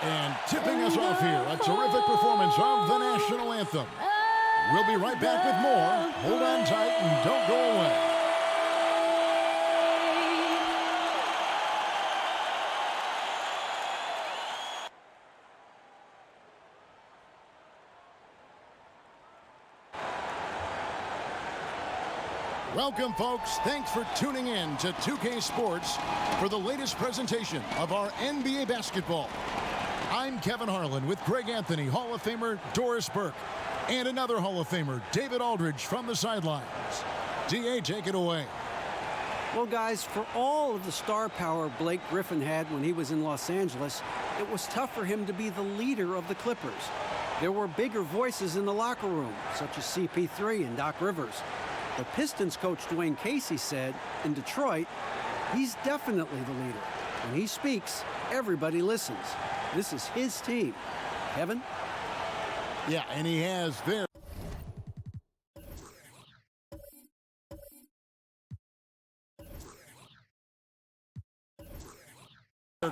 And tipping us off here, a terrific performance of the national anthem. We'll be right back with more. Hold on tight and don't go away. Welcome, folks. Thanks for tuning in to 2K Sports for the latest presentation of our NBA basketball. I'm Kevin Harlan with Greg Anthony, Hall of Famer Doris Burke, and another Hall of Famer, David Aldridge, from the sidelines. DA, take it away. Well, guys, for all of the star power Blake Griffin had when he was in Los Angeles, it was tough for him to be the leader of the Clippers. There were bigger voices in the locker room, such as CP3 and Doc Rivers. The Pistons coach Dwayne Casey said, in Detroit, he's definitely the leader. When he speaks, everybody listens. This is his team. Kevin? Yeah, and he has their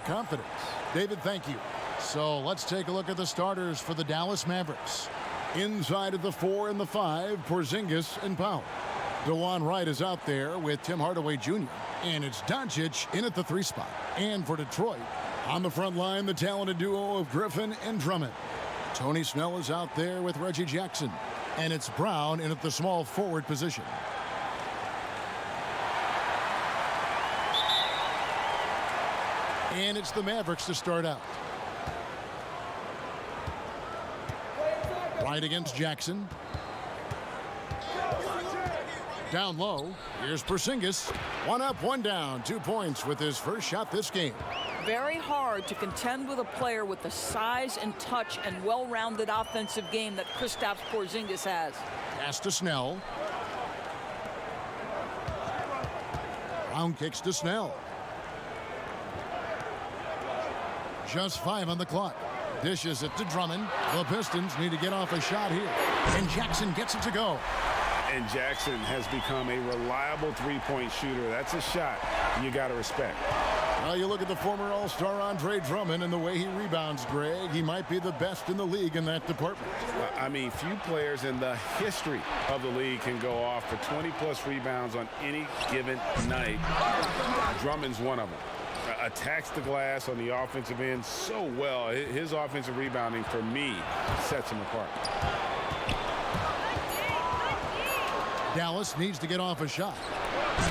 confidence. David, thank you. So let's take a look at the starters for the Dallas Mavericks. Inside of the 4 and the 5, Porzingis and Powell. DeJuan Wright is out there with Tim Hardaway Jr. And it's Doncic in at the 3 spot. And for Detroit, on the front line, the talented duo of Griffin and Drummond. Tony Snell is out there with Reggie Jackson. And it's Brown in at the small forward position. And it's the Mavericks to start out. Wright against Jackson. Down low, here's Porzingis. 1 up, 1 down, 2 points with his first shot this game. Very hard to contend with a player with the size and touch and well-rounded offensive game that Kristaps Porzingis has. Pass to Snell. Brown kicks to Snell. Just 5 on the clock. Dishes it to Drummond. The Pistons need to get off a shot here. And Jackson gets it to go. And Jackson has become a reliable three-point shooter. That's a shot you got to respect. Well, you look at the former All-Star Andre Drummond and the way he rebounds, Greg. He might be the best in the league in that department. I mean, few players in the history of the league can go off for 20-plus rebounds on any given night. Drummond's one of them. Attacks the glass on the offensive end so well. His offensive rebounding, for me, sets him apart. Dallas needs to get off a shot.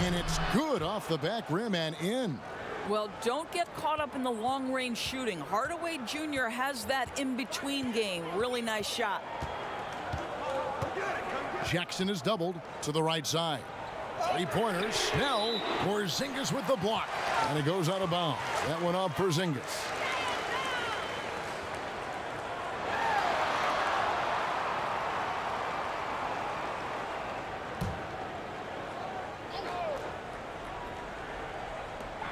And it's good off the back rim and in. Well, don't get caught up in the long-range shooting. Hardaway Jr. has that in-between game. Really nice shot. Jackson is doubled to the right side. 3-pointers. Snell. Porzingis with the block. And it goes out of bounds. That one off Porzingis.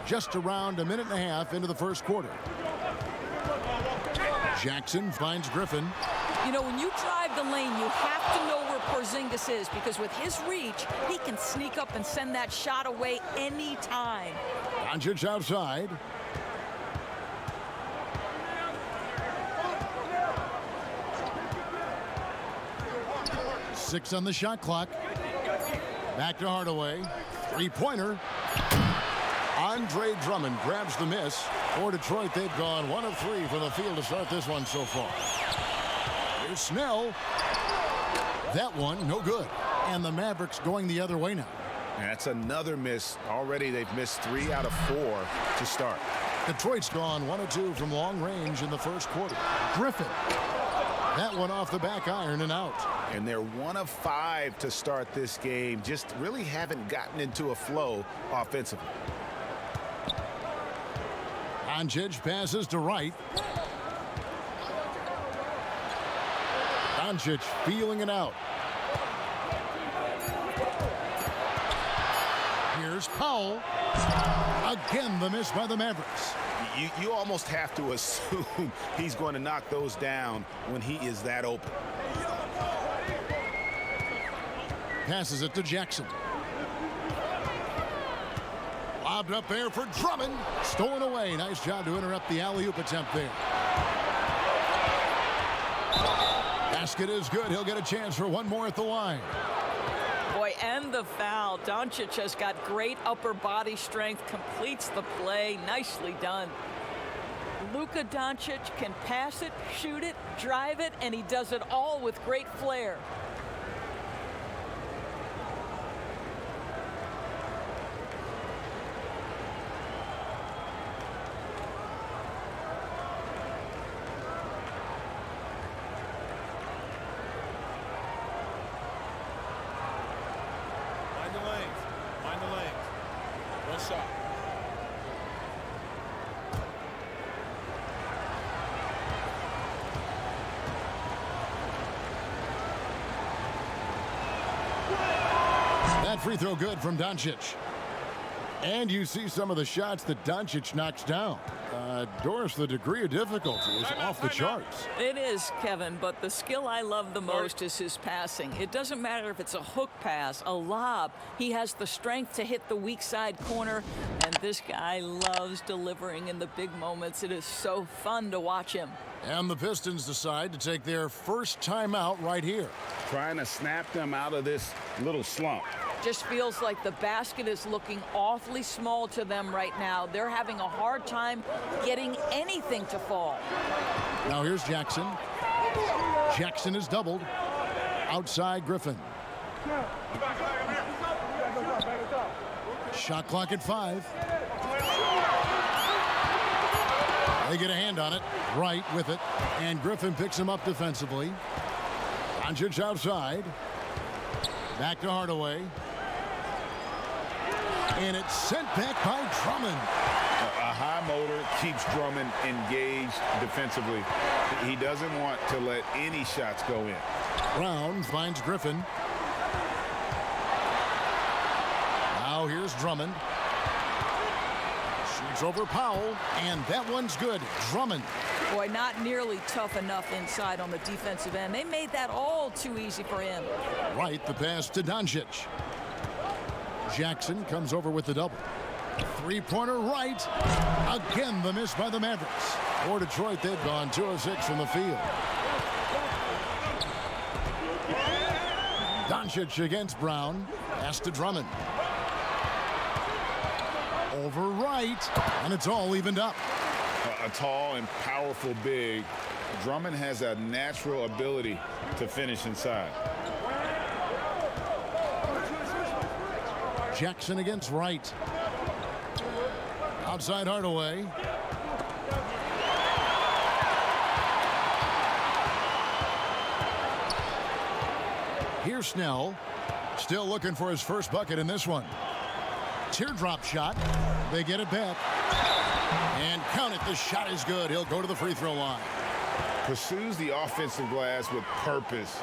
Just around a minute and a half into the first quarter. Jackson finds Griffin. You know, when you drive the lane, you have to know where Porzingis is, because with his reach, he can sneak up and send that shot away anytime. Doncic outside. Six on the shot clock. Back to Hardaway. 3-pointer. Andre Drummond grabs the miss. For Detroit, they've gone 1 of 3 from the field to start this one so far. Here's Snell. That one, no good. And the Mavericks going the other way now. That's another miss. Already they've missed 3 out of 4 to start. Detroit's gone 1 of 2 from long range in the first quarter. Griffin. That one off the back iron and out. And they're 1 of 5 to start this game. Just really haven't gotten into a flow offensively. Doncic passes to Wright. Doncic feeling it out. Here's Powell. Again, the miss by the Mavericks. You almost have to assume he's going to knock those down when he is that open. Passes it to Jackson. Lobbed up there for Drummond. Stolen away. Nice job to interrupt the alley-oop attempt there. Basket is good. He'll get a chance for one more at the line. Boy, and the foul. Doncic has got great upper body strength, completes the play. Nicely done. Luka Doncic can pass it, shoot it, drive it, and he does it all with great flair. Mind the lanes. One shot. That free throw good from Doncic. And you see some of the shots that Doncic knocks down. Doris, the degree of difficulty is off the charts. It is, Kevin, but the skill I love the most is his passing. It doesn't matter if it's a hook pass, a lob. He has the strength to hit the weak side corner, and this guy loves delivering in the big moments. It is so fun to watch him. And the Pistons decide to take their first timeout right here. Trying to snap them out of this little slump. Just feels like the basket is looking awfully small to them right now. They're having a hard time getting anything to fall. Now here's Jackson. Jackson is doubled. Outside Griffin. Shot clock at 5. They get a hand on it. Right with it. And Griffin picks him up defensively. Doncic outside. Back to Hardaway. And it's sent back by Drummond. A high motor keeps Drummond engaged defensively. He doesn't want to let any shots go in. Brown finds Griffin. Now here's Drummond. Shoots over Powell, and that one's good. Drummond. Boy, not nearly tough enough inside on the defensive end. They made that all too easy for him. Right, the pass to Doncic. Jackson comes over with the double. Three-pointer right. Again, the miss by the Mavericks. For Detroit, they've gone 2 of 6 from the field. Doncic against Brown. Pass to Drummond. Over right, and it's all evened up. A tall and powerful big. Drummond has a natural ability to finish inside. Jackson against Wright. Outside Hardaway. Here's Snell. Still looking for his first bucket in this one. Teardrop shot. They get it back. And count it. The shot is good. He'll go to the free throw line. Pursues the offensive glass with purpose.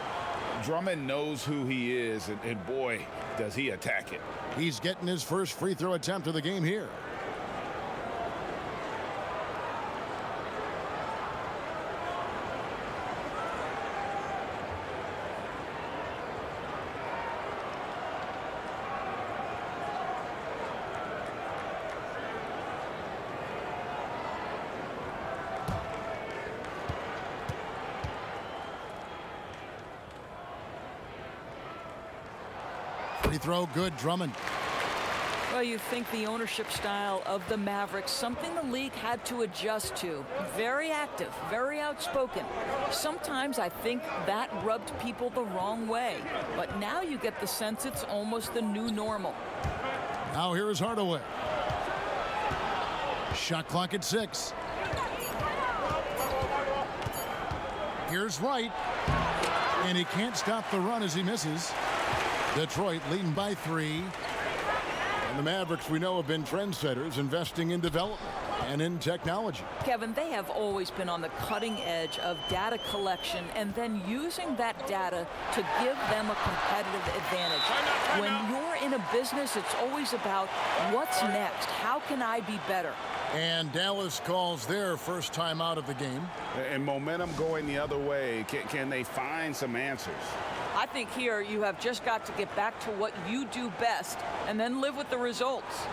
Drummond knows who he is, and boy, does he attack it. He's getting his first free throw attempt of the game here. Free throw, good. Drummond. Well, you think the ownership style of the Mavericks, something the league had to adjust to. Very active, very outspoken. Sometimes I think that rubbed people the wrong way. But now you get the sense it's almost the new normal. Now here is Hardaway. Shot clock at 6. Here's Wright. And he can't stop the run as he misses. Detroit leading by 3. And the Mavericks, we know, have been trendsetters, investing in development and in technology. Kevin, they have always been on the cutting edge of data collection and then using that data to give them a competitive advantage. When you're in a business, it's always about what's next? How can I be better? And Dallas calls their first time out of the game. And momentum going the other way. Can they find some answers? I think here you have just got to get back to what you do best and then live with the results.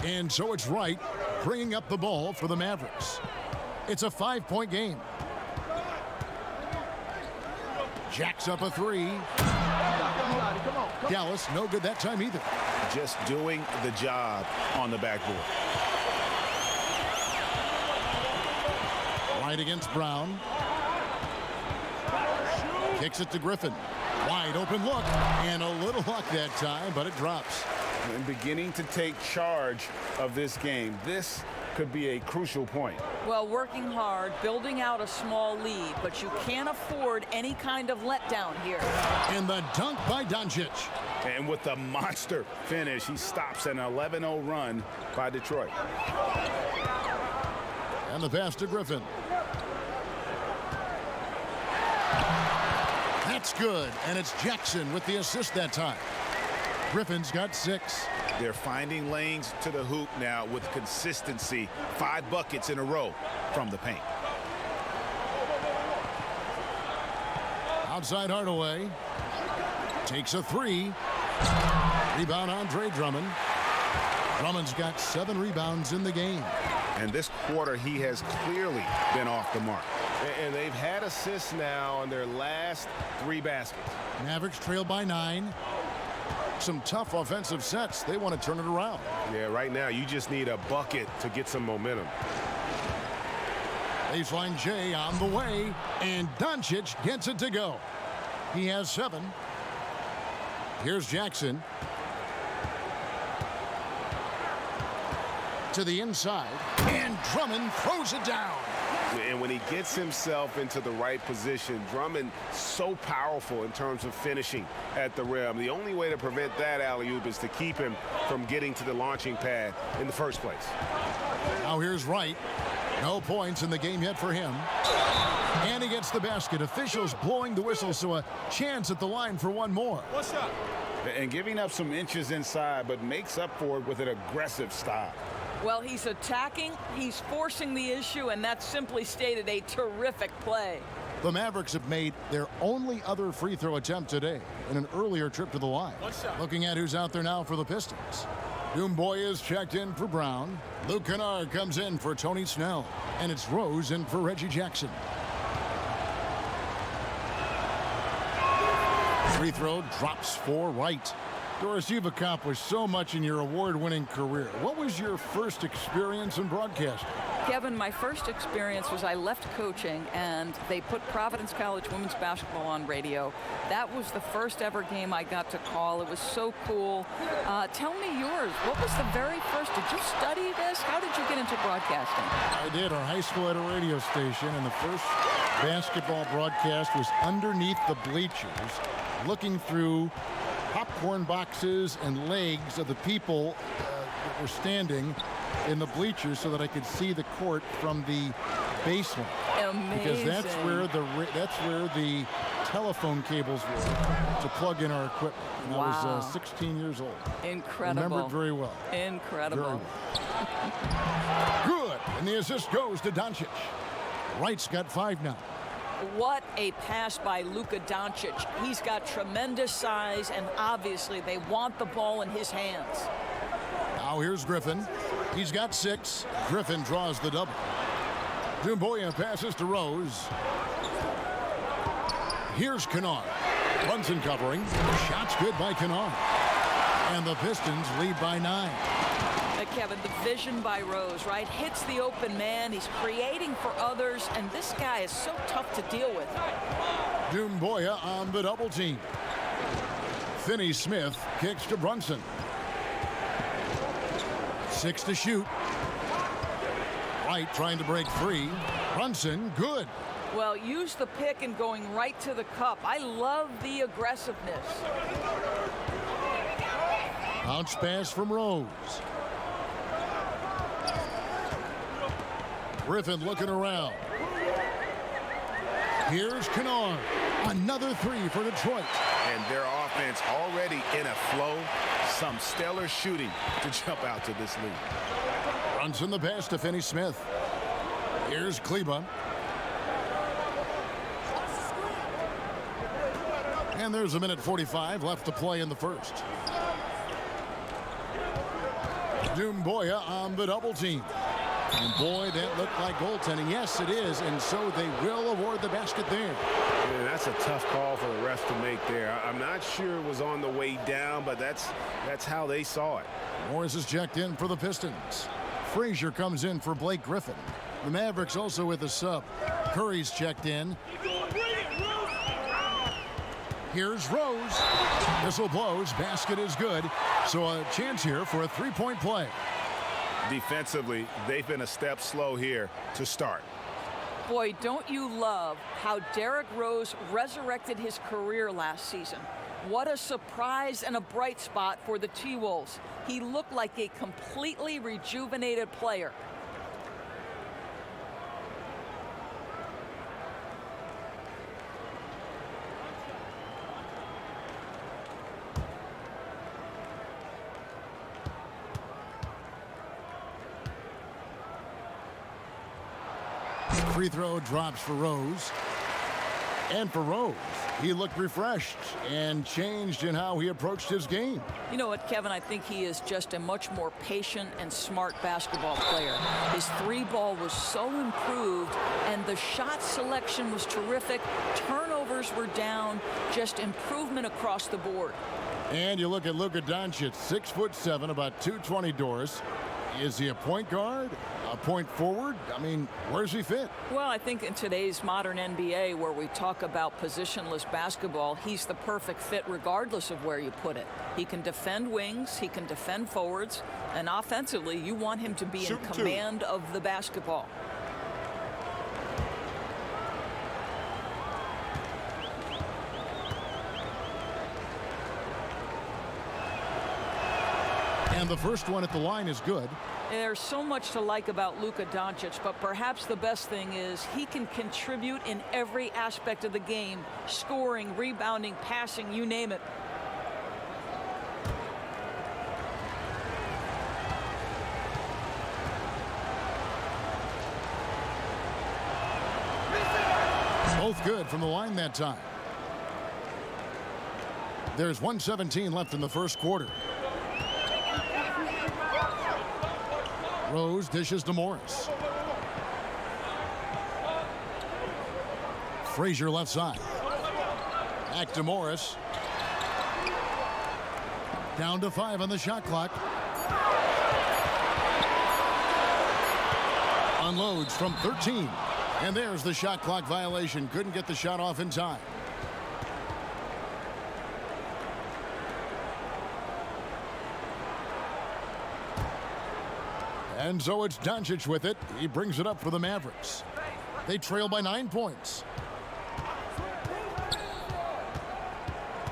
And so it's Wright bringing up the ball for the Mavericks. It's a 5-point game. Jacks up a three. Dallas, no good that time either. Just doing the job on the backboard. Wright against Brown. Kicks it to Griffin. Wide open look. And a little luck that time, but it drops. And beginning to take charge of this game. This could be a crucial point. Well, working hard, building out a small lead, but you can't afford any kind of letdown here. And the dunk by Doncic. And with the monster finish, he stops an 11-0 run by Detroit. And the pass to Griffin. That's good, and it's Jackson with the assist that time. Griffin's got 6. They're finding lanes to the hoop now with consistency. 5 buckets in a row from the paint. Outside Hardaway. Takes a 3. Rebound Andre Drummond. Drummond's got 7 rebounds in the game. And this quarter, he has clearly been off the mark. And they've had assists now on their last 3 baskets. Mavericks trail by 9. Some tough offensive sets. They want to turn it around. Yeah, right now you just need a bucket to get some momentum. Baseline J on the way, and Doncic gets it to go. He has 7. Here's Jackson. To the inside, and Drummond throws it down. And when he gets himself into the right position, Drummond so powerful in terms of finishing at the rim. The only way to prevent that alley-oop is to keep him from getting to the launching pad in the first place. Now here's Wright. No points in the game yet for him. And he gets the basket. Officials blowing the whistle, so a chance at the line for one more. What's up? And giving up some inches inside, but makes up for it with an aggressive stop. Well, he's attacking, he's forcing the issue, and that's simply stated a terrific play. The Mavericks have made their only other free throw attempt today in an earlier trip to the line. Looking at who's out there now for the Pistons. Doomboy is checked in for Brown. Luke Kennard comes in for Tony Snell. And it's Rose in for Reggie Jackson. Free throw drops for Wright. Doris, you've accomplished so much in your award-winning career. What was your first experience in broadcasting? Kevin, my first experience was I left coaching and they put Providence College women's basketball on radio. That was the first ever game I got to call. It was so cool. Tell me yours. What was the very first? Did you study this? How did you get into broadcasting? I did. Our high school had a radio station, and the first basketball broadcast was underneath the bleachers, looking through popcorn boxes and legs of the people that were standing in the bleachers so that I could see the court from the basement. Amazing. Because that's where the telephone cables were to plug in our equipment. And wow. I was 16 years old. Incredible. Remember it very well. Incredible. Very well. Good. And the assist goes to Doncic. Wright's got 5 now. What a pass by Luka Doncic. He's got tremendous size, and obviously they want the ball in his hands. Now here's Griffin. He's got 6. Griffin draws the double. Dumboya passes to Rose. Here's Kennard. Brunson covering. Shot's good by Kennard. And the Pistons lead by 9. Kevin, the vision by Rose, right? Hits the open man. He's creating for others, and this guy is so tough to deal with. Dumboya on the double team. Finney-Smith kicks to Brunson. 6 to shoot. Wright trying to break free. Brunson, good. Well, use the pick and going right to the cup. I love the aggressiveness. Bounce pass from Rose. Griffin looking around. Here's Kennard. Another 3 for Detroit. And their offense already in a flow. Some stellar shooting to jump out to this lead. Brunson the pass to Finney-Smith. Here's Kleba. And there's 1:45 left to play in the first. Dumboya on the double team. And boy, that looked like goaltending. Yes, it is, and so they will award the basket there. Yeah, that's a tough call for the refs to make there. I'm not sure it was on the way down, but that's how they saw it. Morris is checked in for the Pistons. Frazier comes in for Blake Griffin. The Mavericks also with a sub. Curry's checked in. Here's Rose. Whistle blows. Basket is good. So a chance here for a three-point play. Defensively, they've been a step slow here to start. Boy, don't you love how Derrick Rose resurrected his career last season. What a surprise and a bright spot for the T-Wolves. He looked like a completely rejuvenated player. Free throw drops for Rose. And for Rose, he looked refreshed and changed in how he approached his game. You know what, Kevin? I think he is just a much more patient and smart basketball player. His three ball was so improved, and the shot selection was terrific. Turnovers were down, just improvement across the board. And you look at Luka Doncic, 6'7", about 220 doors. Is he a point guard? A point forward? I mean, where's he fit? Well, I think in today's modern NBA, where we talk about positionless basketball, he's the perfect fit regardless of where you put it. He can defend wings, he can defend forwards, and offensively, you want him to be in command of the basketball. And the first one at the line is good. There's so much to like about Luka Doncic, but perhaps the best thing is he can contribute in every aspect of the game, scoring, rebounding, passing, you name it. Both good from the line that time. There's 1:17 left in the first quarter. Rose dishes to Morris. Frazier left side. Back to Morris. Down to 5 on the shot clock. Unloads from 13. And there's the shot clock violation. Couldn't get the shot off in time. And so it's Doncic with it. He brings it up for the Mavericks. They trail by 9 points.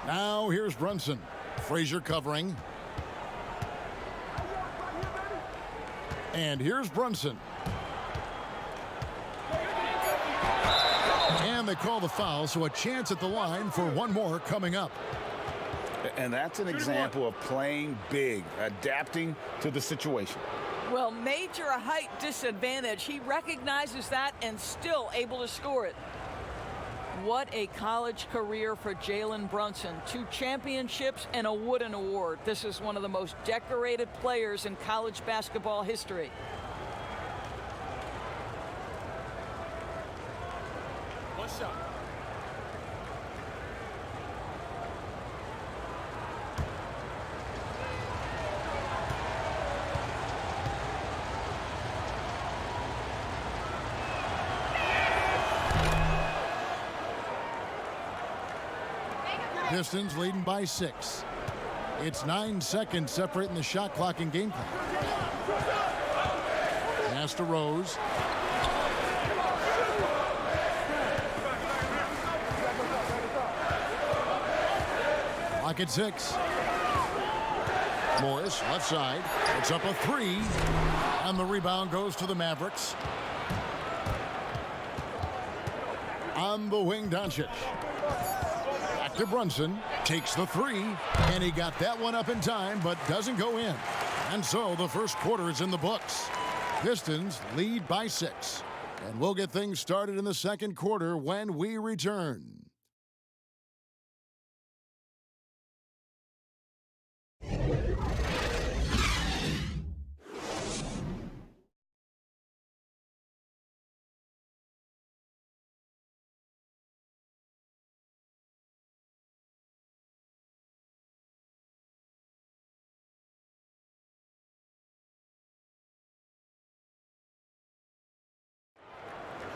Now here's Brunson. Frazier covering. And here's Brunson. And they call the foul, so a chance at the line for one more coming up. And that's an example of playing big, adapting to the situation. Well, major height disadvantage. He recognizes that and still able to score it. What a college career for Jalen Brunson. 2 championships and a Wooden Award. This is one of the most decorated players in college basketball history. One shot. Pistons leading by 6. It's 9 seconds separating the shot clock and game clock. Pass to Rose. Clock at 6. Morris, left side. It's up a 3. And the rebound goes to the Mavericks. On the wing, Doncic. To Brunson, takes the 3, and he got that one up in time, but doesn't go in. And so the first quarter is in the books. Pistons lead by 6. And we'll get things started in the second quarter when we return.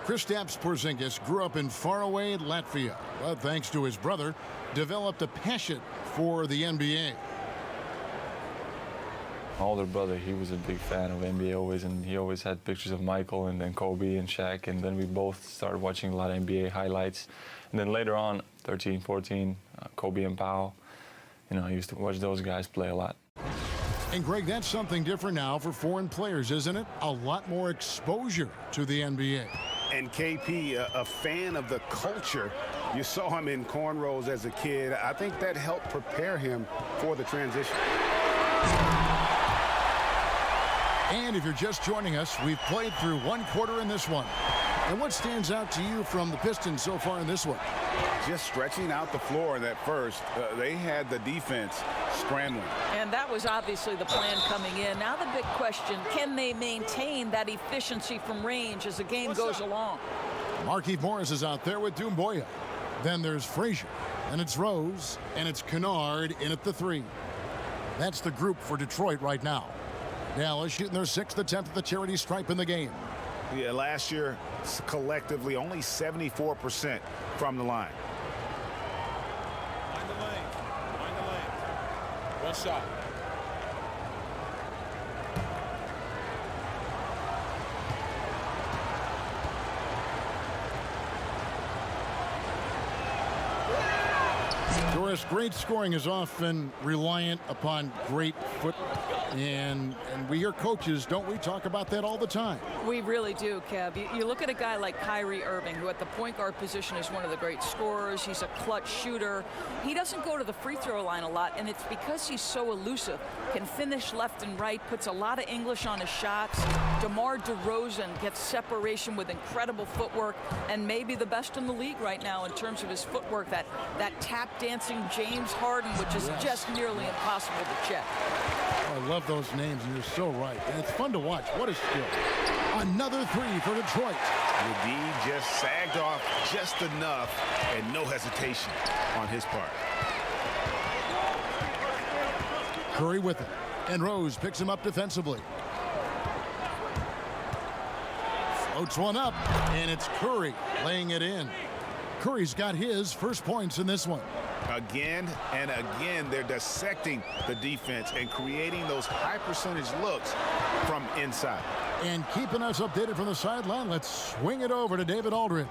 Kristaps Porzingis grew up in faraway Latvia, but thanks to his brother, developed a passion for the NBA. My older brother, he was a big fan of NBA always, and he always had pictures of Michael and then Kobe and Shaq, and then we both started watching a lot of NBA highlights. And then later on, 13, 14, Kobe and Powell, you know, I used to watch those guys play a lot. And Greg, that's something different now for foreign players, isn't it? A lot more exposure to the NBA. And KP, a fan of the culture. You saw him in cornrows as a kid. I think that helped prepare him for the transition. And if you're just joining us, we've played through one quarter in this one. And what stands out to you from the Pistons so far in this one? Just stretching out the floor in that first. They had the defense scrambling. And that was obviously the plan coming in. Now the big question, can they maintain that efficiency from range as the game goes along? Markieff Morris is out there with Doumbouya. Then there's Frazier, and it's Rose, and it's Kennard in at the 3. That's the group for Detroit right now. Dallas shooting their 6th attempt at the charity stripe in the game. Yeah, last year, collectively, only 74% from the line. Mind the lane. Mind the lane. One shot. Doris, great scoring is often reliant upon great foot. And we hear coaches, don't we, talk about that all the time? We really do, Kev. You look at a guy like Kyrie Irving, who at the point guard position is one of the great scorers. He's a clutch shooter. He doesn't go to the free throw line a lot, and it's because he's so elusive. Can finish left and right, puts a lot of English on his shots. DeMar DeRozan gets separation with incredible footwork, and maybe the best in the league right now in terms of his footwork. That tap dancing James Harden, which is just nearly impossible to check. I love those names, and you're so right. And it's fun to watch. What a skill. Another 3 for Detroit. McGee just sagged off just enough, and no hesitation on his part. Curry with it. And Rose picks him up defensively. Floats one up, and it's Curry laying it in. Curry's got his first points in this one. Again and again, they're dissecting the defense and creating those high percentage looks from inside. And keeping us updated from the sideline, let's swing it over to David Aldridge.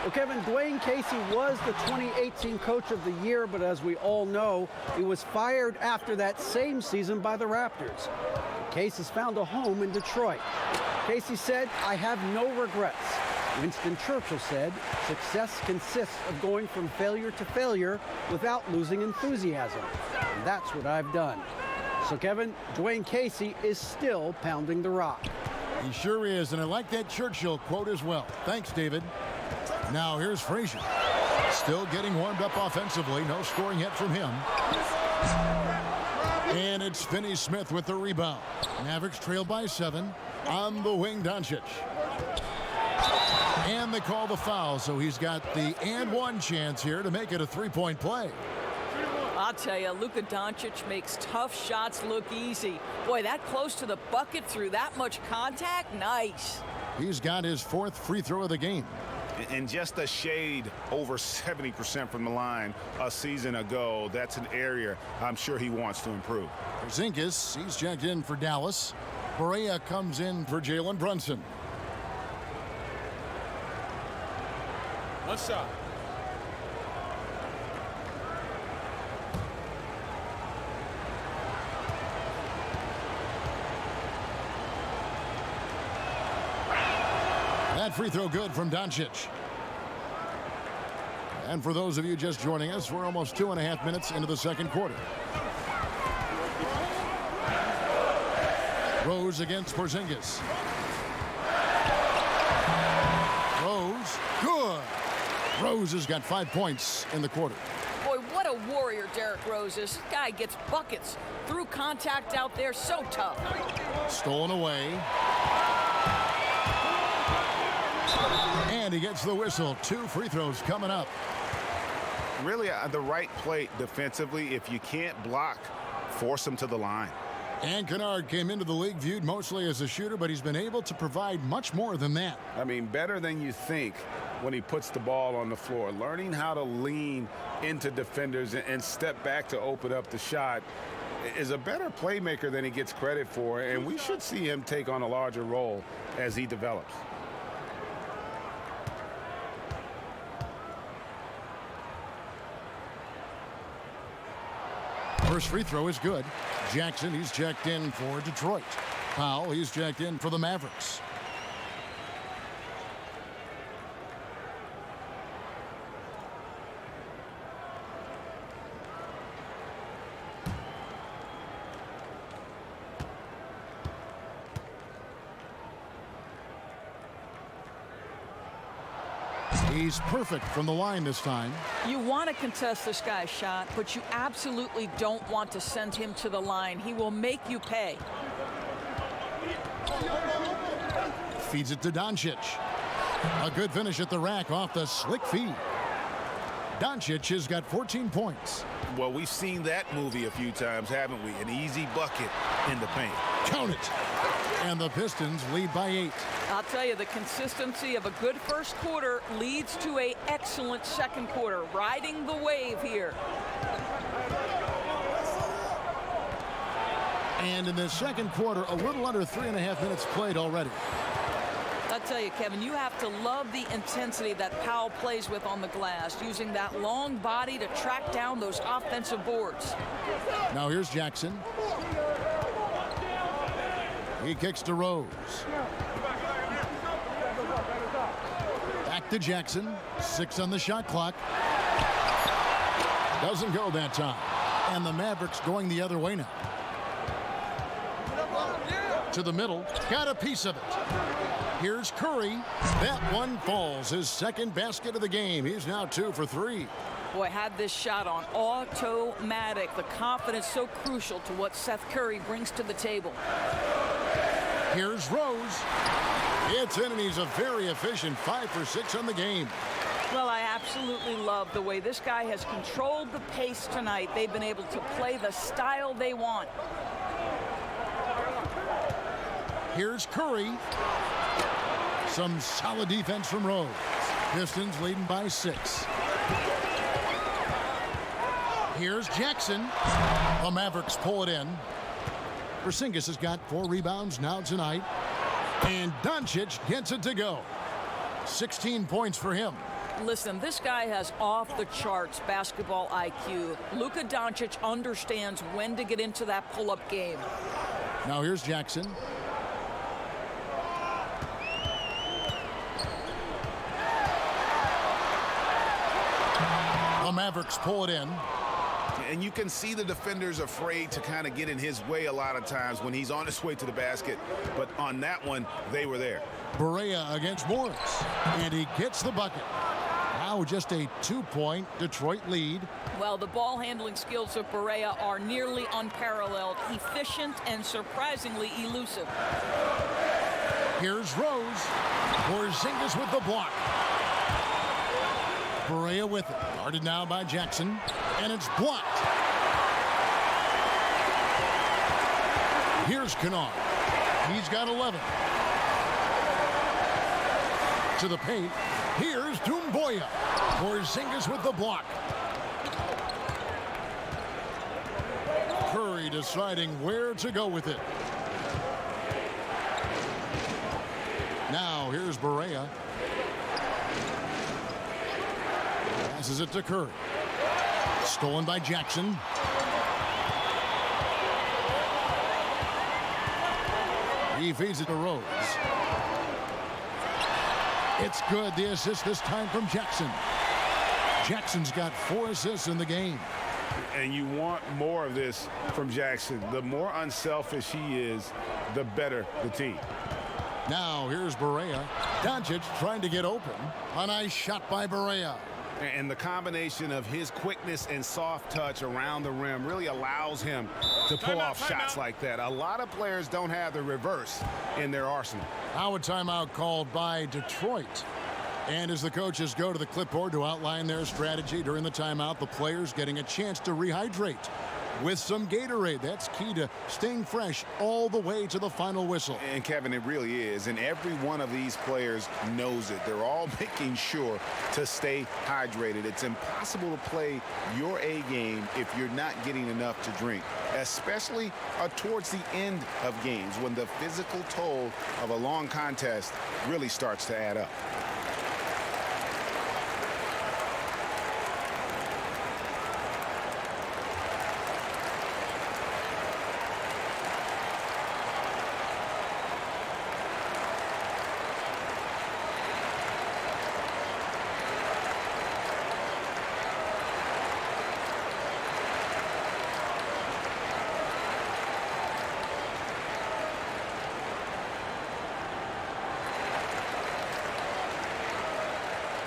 Well, Kevin, Dwayne Casey was the 2018 Coach of the Year, but as we all know, he was fired after that same season by the Raptors. Casey's found a home in Detroit. Casey said, "I have no regrets." Winston Churchill said, "Success consists of going from failure to failure without losing enthusiasm." And that's what I've done. So, Kevin, Dwayne Casey is still pounding the rock. He sure is, and I like that Churchill quote as well. Thanks, David. Now here's Frazier. Still getting warmed up offensively. No scoring yet from him. And it's Finney-Smith with the rebound. Mavericks trail by 7. On the wing, Doncic. And they call the foul, so he's got the and one chance here to make it a 3-point play. I'll tell you, Luka Doncic makes tough shots look easy. Boy, that close to the bucket through that much contact, nice. He's got his 4th free throw of the game. And just a shade over 70% from the line a season ago. That's an area I'm sure he wants to improve. Porzingis, he's checked in for Dallas. Perea comes in for Jalen Brunson. One shot. That free throw good from Doncic. And for those of you just joining us, we're almost 2.5 minutes into the second quarter. Rose against Porzingis. Rose, good. Rose has got 5 points in the quarter. Boy, what a warrior Derrick Rose is. This guy gets buckets through contact out there, so tough. Stolen away. And he gets the whistle. 2 free throws coming up. Really, the right play defensively. If you can't block, force him to the line. And Kennard came into the league viewed mostly as a shooter, but he's been able to provide much more than that. I mean, better than you think when he puts the ball on the floor. Learning how to lean into defenders and step back to open up the shot is a better playmaker than he gets credit for, and we should see him take on a larger role as he develops. First free throw is good. Jackson, he's checked in for Detroit. Powell, he's checked in for the Mavericks. He's perfect from the line this time. You want to contest this guy's shot, but you absolutely don't want to send him to the line. He will make you pay. Feeds it to Doncic. A good finish at the rack off the slick feed. Doncic has got 14 points. Well, we've seen that movie a few times, haven't we? An easy bucket in the paint. Count it. And the Pistons lead by 8. I'll tell you, the consistency of a good first quarter leads to an excellent second quarter. Riding the wave here. And in the second quarter, a little under 3.5 minutes played already. I'll tell you, Kevin, you have to love the intensity that Powell plays with on the glass, using that long body to track down those offensive boards. Now here's Jackson. He kicks to Rose. Back to Jackson. 6 on the shot clock. Doesn't go that time. And the Mavericks going the other way now. To the middle. Got a piece of it. Here's Curry. That one falls. His second basket of the game. He's now 2 for 3. Boy, had this shot on automatic. The confidence so crucial to what Seth Curry brings to the table. Here's Rose. It's in, and he's a very efficient 5 for 6 on the game. Well, I absolutely love the way this guy has controlled the pace tonight. They've been able to play the style they want. Here's Curry. Some solid defense from Rose. Pistons leading by 6. Here's Jackson. The Mavericks pull it in. Porzingis has got 4 rebounds now tonight. And Doncic gets it to go. 16 points for him. Listen, this guy has off-the-charts basketball IQ. Luka Doncic understands when to get into that pull-up game. Now here's Jackson. The Mavericks pull it in. And you can see the defenders afraid to kind of get in his way a lot of times when he's on his way to the basket. But on that one, they were there. Barea against Morris. And he gets the bucket. Now just a 2-point Detroit lead. Well, the ball handling skills of Barea are nearly unparalleled, efficient and surprisingly elusive. Here's Rose. Porzingis with the block. Barea with it. Guarded now by Jackson. And it's blocked. Here's Kennard. He's got 11. To the paint. Here's Doumbouya. Porzingis with the block. Curry deciding where to go with it. Now here's Barea. Passes it to Curry. Stolen by Jackson. He feeds it to Rose. It's good. The assist this time from Jackson. Jackson's got 4 assists in the game. And you want more of this from Jackson. The more unselfish he is, the better the team. Now here's Barea. Doncic trying to get open. A nice shot by Barea. And the combination of his quickness and soft touch around the rim really allows him to pull off shots like that. A lot of players don't have the reverse in their arsenal. Now a timeout called by Detroit. And as the coaches go to the clipboard to outline their strategy during the timeout, the players getting a chance to rehydrate. with some Gatorade. That's key to staying fresh all the way to the final whistle. And Kevin, it really is. And every one of these players knows it. They're all making sure to stay hydrated. It's impossible to play your A game if you're not getting enough to drink, especially towards the end of games when the physical toll of a long contest really starts to add up.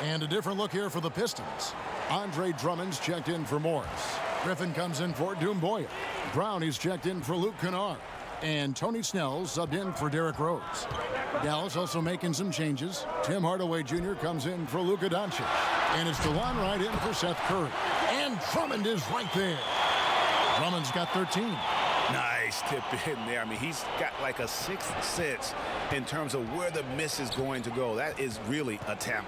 And a different look here for the Pistons. Andre Drummond's checked in for Morris. Griffin comes in for Doumbouya. Brownie's checked in for Luke Kennard. And Tony Snell subbed in for Derrick Rose. Dallas also making some changes. Tim Hardaway Jr. comes in for Luka Doncic. And it's DeLon Wright in for Seth Curry. And Drummond is right there. Drummond's got 13. Nice tip in there. I mean, he's got like a sixth sense in terms of where the miss is going to go. That is really a tap.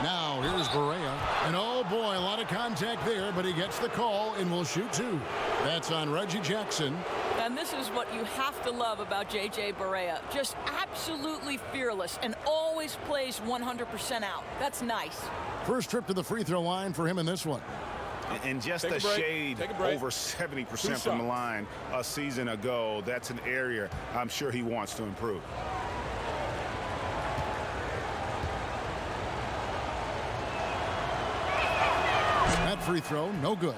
Now here's Barea. And oh boy, a lot of contact there, but he gets the call and will shoot two. That's on Reggie Jackson. And this is what you have to love about J.J. Barea. Just absolutely fearless and always plays 100% out. That's nice. First trip to the free throw line for him in this one. And just a shade over 70% from the line a season ago. That's an area I'm sure he wants to improve. That free throw, no good.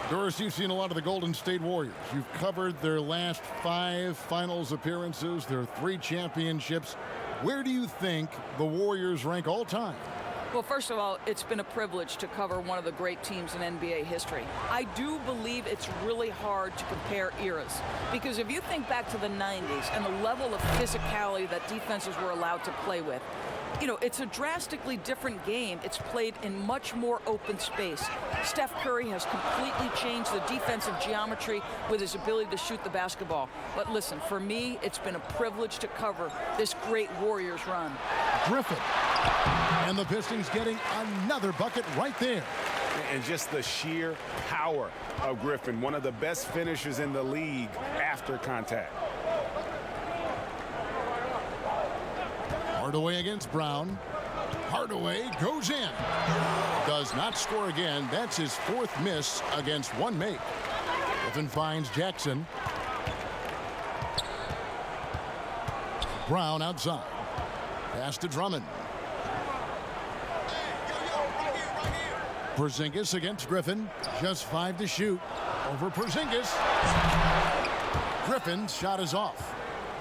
Doris, you've seen a lot of the Golden State Warriors. You've covered their last 5 finals appearances, their 3 championships. Where do you think the Warriors rank all time? Well, first of all, it's been a privilege to cover one of the great teams in NBA history. I do believe it's really hard to compare eras, because if you think back to the 90s and the level of physicality that defenses were allowed to play with, you know, it's a drastically different game. It's played in much more open space. Steph Curry has completely changed the defensive geometry with his ability to shoot the basketball. But listen, for me, it's been a privilege to cover this great Warriors run. Griffin. And the Pistons getting another bucket right there. And just the sheer power of Griffin, one of the best finishers in the league after contact. Hardaway against Brown. Hardaway goes in. Does not score again. That's his 4th miss against 1 make. Griffin finds Jackson. Brown outside. Pass to Drummond. Porzingis against Griffin. Just 5 to shoot. Over Porzingis. Griffin's shot is off.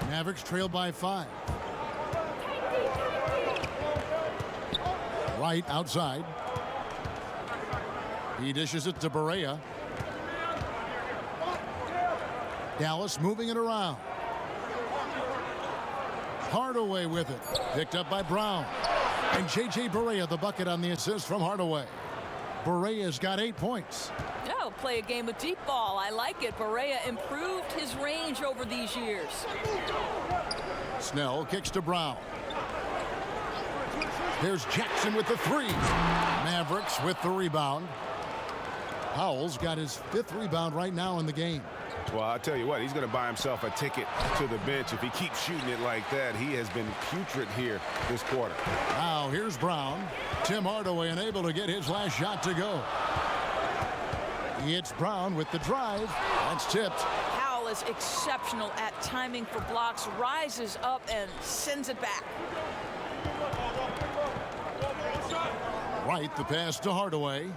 Mavericks trail by 5. Right outside. He dishes it to Barea. Dallas moving it around. Hardaway with it. Picked up by Brown. And J.J. Barea the bucket on the assist from Hardaway. Barea's got 8 points. Oh, play a game of deep ball. I like it. Barea improved his range over these years. Snell kicks to Brown. There's Jackson with the 3. Mavericks with the rebound. Powell's got his 5th rebound right now in the game. Well, I'll tell you what, he's going to buy himself a ticket to the bench. If he keeps shooting it like that, he has been putrid here this quarter. Now here's Brown. Tim Hardaway unable to get his last shot to go. It's Brown with the drive. That's tipped. Powell is exceptional at timing for blocks, rises up and sends it back. Right, the pass to Hardaway.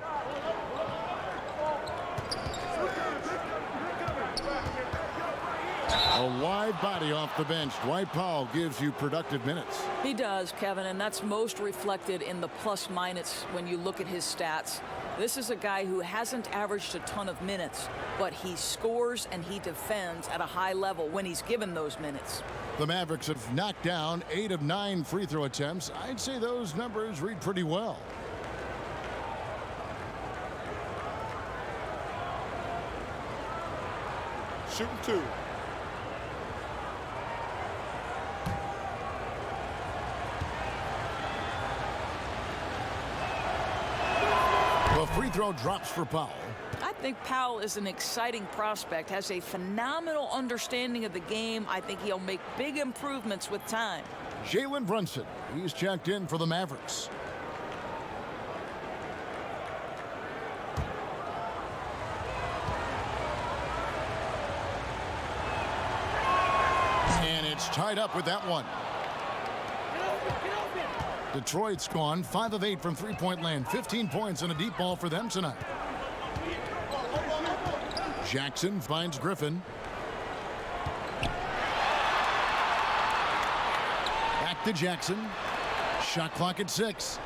A wide body off the bench. Dwight Powell gives you productive minutes. He does, Kevin, and that's most reflected in the plus-minus when you look at his stats. This is a guy who hasn't averaged a ton of minutes, but he scores and he defends at a high level when he's given those minutes. The Mavericks have knocked down 8 of 9 free throw attempts. I'd say those numbers read pretty well. shooting 2. The free throw drops for Powell. I think Powell is an exciting prospect, has a phenomenal understanding of the game. I think he'll make big improvements with time. Jalen Brunson, he's checked in for the Mavericks. And it's tied up with that one. Detroit's gone 5 of 8 from three-point land. 15 points and a deep ball for them tonight. Jackson finds Griffin. Back to Jackson. Shot clock at 6.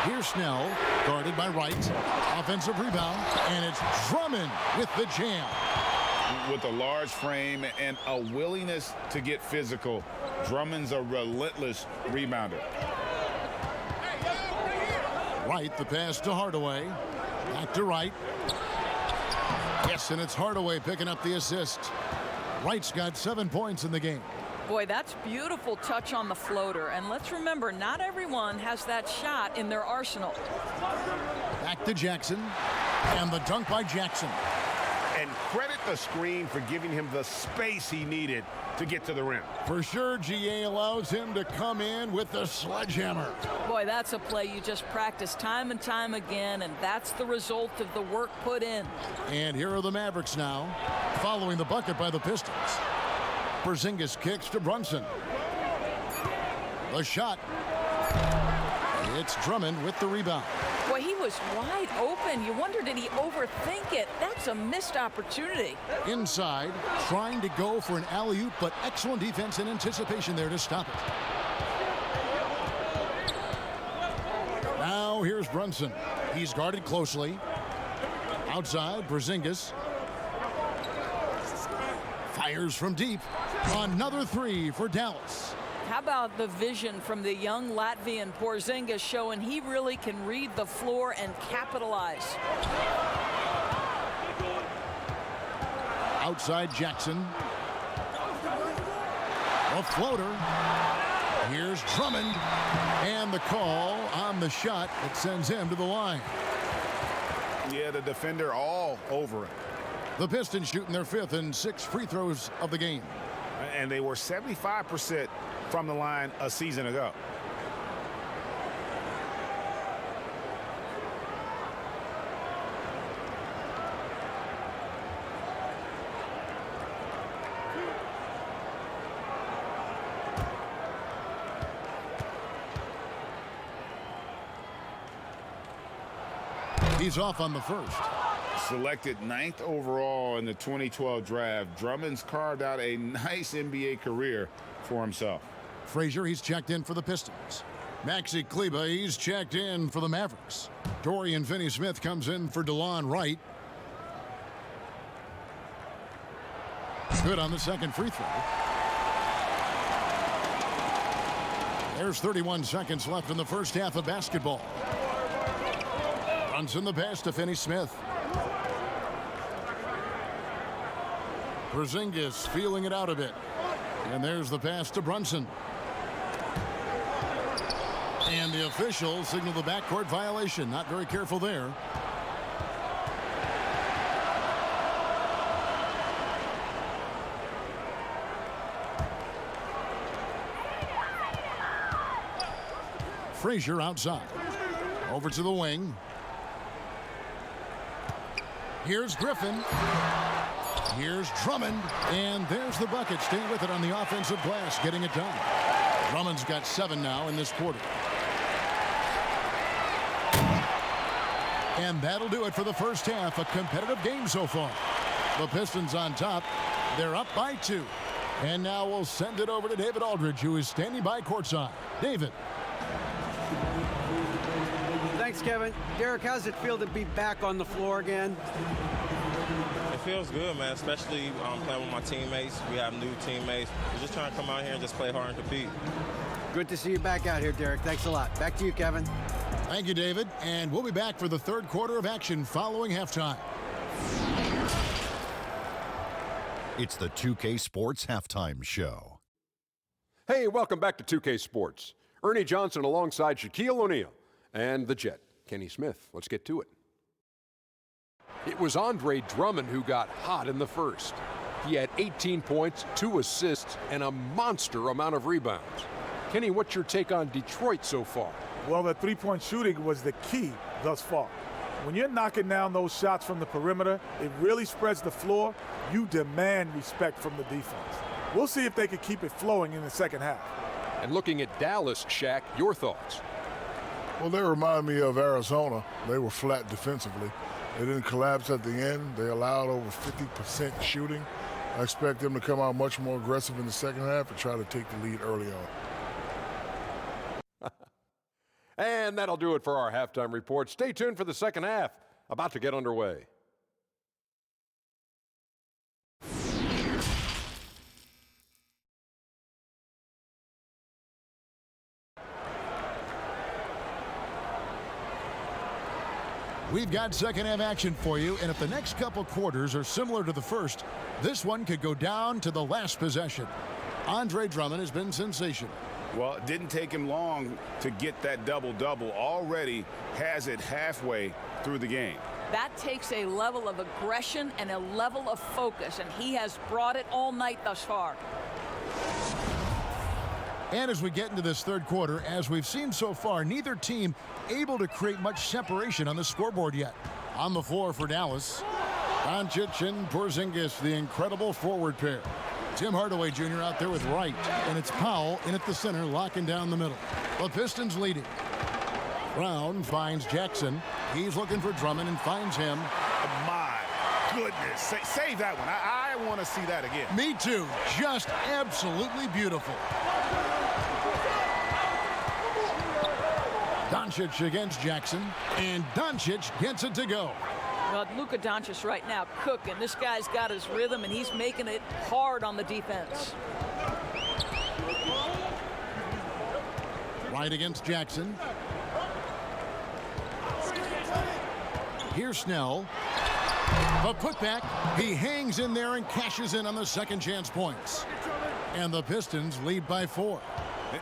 Here's Snell, guarded by Wright. Offensive rebound, and it's Drummond with the jam. With a large frame and a willingness to get physical, Drummond's a relentless rebounder. Wright, the pass to Hardaway. Back to Wright. Yes, and it's Hardaway picking up the assist. Wright's got 7 points in the game. Boy, that's beautiful touch on the floater. And let's remember, not everyone has that shot in their arsenal. Back to Jackson. And the dunk by Jackson. And credit the screen for giving him the space he needed to get to the rim. For sure, GA allows him to come in with the sledgehammer. Boy, that's a play you just practice time and time again, and that's the result of the work put in. And here are the Mavericks now, following the bucket by the Pistons. Porzingis kicks to Brunson. The shot. It's Drummond with the rebound. Boy, he was wide open. You wonder, did he overthink it? That's a missed opportunity. Inside, trying to go for an alley-oop, but excellent defense and anticipation there to stop it. Now here's Brunson. He's guarded closely. Outside, Porzingis. Fires from deep. Another 3 for Dallas. How about the vision from the young Latvian Porzingis showing he really can read the floor and capitalize. Outside Jackson. A floater. Here's Drummond. And the call on the shot that sends him to the line. Yeah, the defender all over it. The Pistons shooting their 5th and 6th free throws of the game. And they were 75% from the line a season ago. He's off on the first. Selected 9th overall in the 2012 draft, Drummond's carved out a nice NBA career for himself. Frazier, he's checked in for the Pistons. Maxi Kleber, he's checked in for the Mavericks. Dorian Finney-Smith comes in for DeLon Wright. Good on the second free throw. There's 31 seconds left in the first half of basketball. Brunson the pass to Finney-Smith. Porzingis feeling it out a bit. And there's the pass to Brunson. And the officials signal the backcourt violation. Not very careful there. Frazier outside. Over to the wing. Here's Griffin. Here's Drummond, and there's the bucket. Stay with it on the offensive glass, getting it done. Drummond's got 7 now in this quarter. And that'll do it for the first half. A competitive game so far. The Pistons on top. They're up by 2. And now we'll send it over to David Aldridge, who is standing by courtside. David. Thanks, Kevin. Derek, how's it feel to be back on the floor again? It feels good, man, especially playing with my teammates. We have new teammates. We're just trying to come out here and just play hard and compete. Good to see you back out here, Derek. Thanks a lot. Back to you, Kevin. Thank you, David. And we'll be back for the third quarter of action following halftime. It's the 2K Sports Halftime Show. Hey, welcome back to 2K Sports. Ernie Johnson alongside Shaquille O'Neal and the Jet, Kenny Smith. Let's get to it. It was Andre Drummond who got hot in the first. He had 18 points, 2 assists, and a monster amount of rebounds. Kenny, what's your take on Detroit so far? Well, the three-point shooting was the key thus far. When you're knocking down those shots from the perimeter, it really spreads the floor. You demand respect from the defense. We'll see if they can keep it flowing in the second half. And looking at Dallas, Shaq, your thoughts? Well, they remind me of Arizona. They were flat defensively. They didn't collapse at the end. They allowed over 50% shooting. I expect them to come out much more aggressive in the second half and try to take the lead early on. And that'll do it for our halftime report. Stay tuned for the second half, about to get underway. We've got second half action for you, and if the next couple quarters are similar to the first, this one could go down to the last possession. Andre Drummond has been sensational. Well, it didn't take him long to get that double-double. Already has it halfway through the game. That takes a level of aggression and a level of focus, and he has brought it all night thus far. And as we get into this third quarter, as we've seen so far, neither team able to create much separation on the scoreboard yet. On the floor for Dallas, Doncic and Porzingis, the incredible forward pair. Tim Hardaway Jr. out there with Wright, and it's Powell in at the center, locking down the middle. The Pistons leading. Brown finds Jackson. He's looking for Drummond and finds him. My goodness. Save that one. I want to see that again. Me too. Just absolutely beautiful. Doncic against Jackson, and Doncic gets it to go. Well, Luka Doncic right now cooking. This guy's got his rhythm, and he's making it hard on the defense. Right against Jackson. Here's Snell. The putback. He hangs in there and cashes in on the second chance points. And the Pistons lead by 4.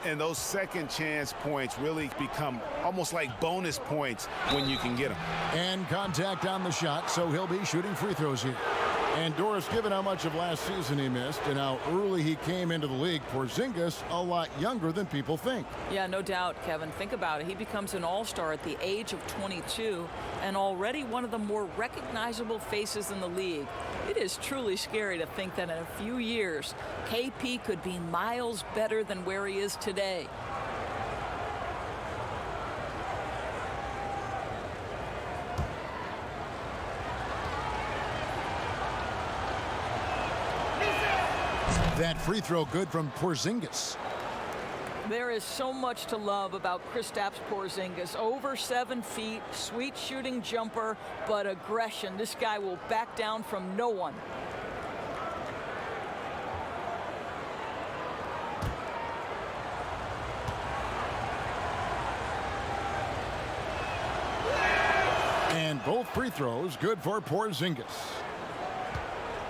And those second chance points really become almost like bonus points when you can get them. And contact on the shot, so he'll be shooting free throws here. And Doris, given how much of last season he missed and how early he came into the league, Porzingis a lot younger than people think. Yeah, no doubt, Kevin. Think about it. He becomes an all-star at the age of 22 and already one of the more recognizable faces in the league. It is truly scary to think that in a few years, KP could be miles better than where he is today. That free throw good from Porzingis. There is so much to love about Kristaps Porzingis. Over 7 feet, sweet shooting jumper, but aggression. This guy will back down from no one. And both free throws good for Porzingis.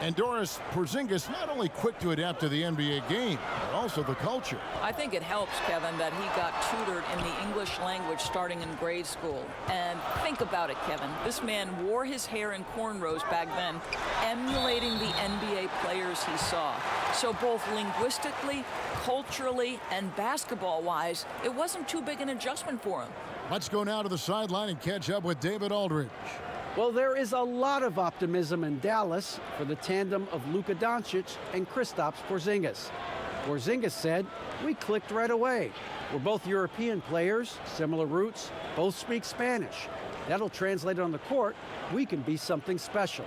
And Doris, Porzingis not only quick to adapt to the NBA game, but also the culture. I think it helps, Kevin, that he got tutored in the English language starting in grade school. And think about it, Kevin. This man wore his hair in cornrows back then, emulating the NBA players he saw. So both linguistically, culturally, and basketball-wise, it wasn't too big an adjustment for him. Let's go now to the sideline and catch up with David Aldridge. Well, there is a lot of optimism in Dallas for the tandem of Luka Doncic and Kristaps Porzingis. Porzingis said, "We clicked right away. We're both European players, similar roots, both speak Spanish. That'll translate on the court. We can be something special."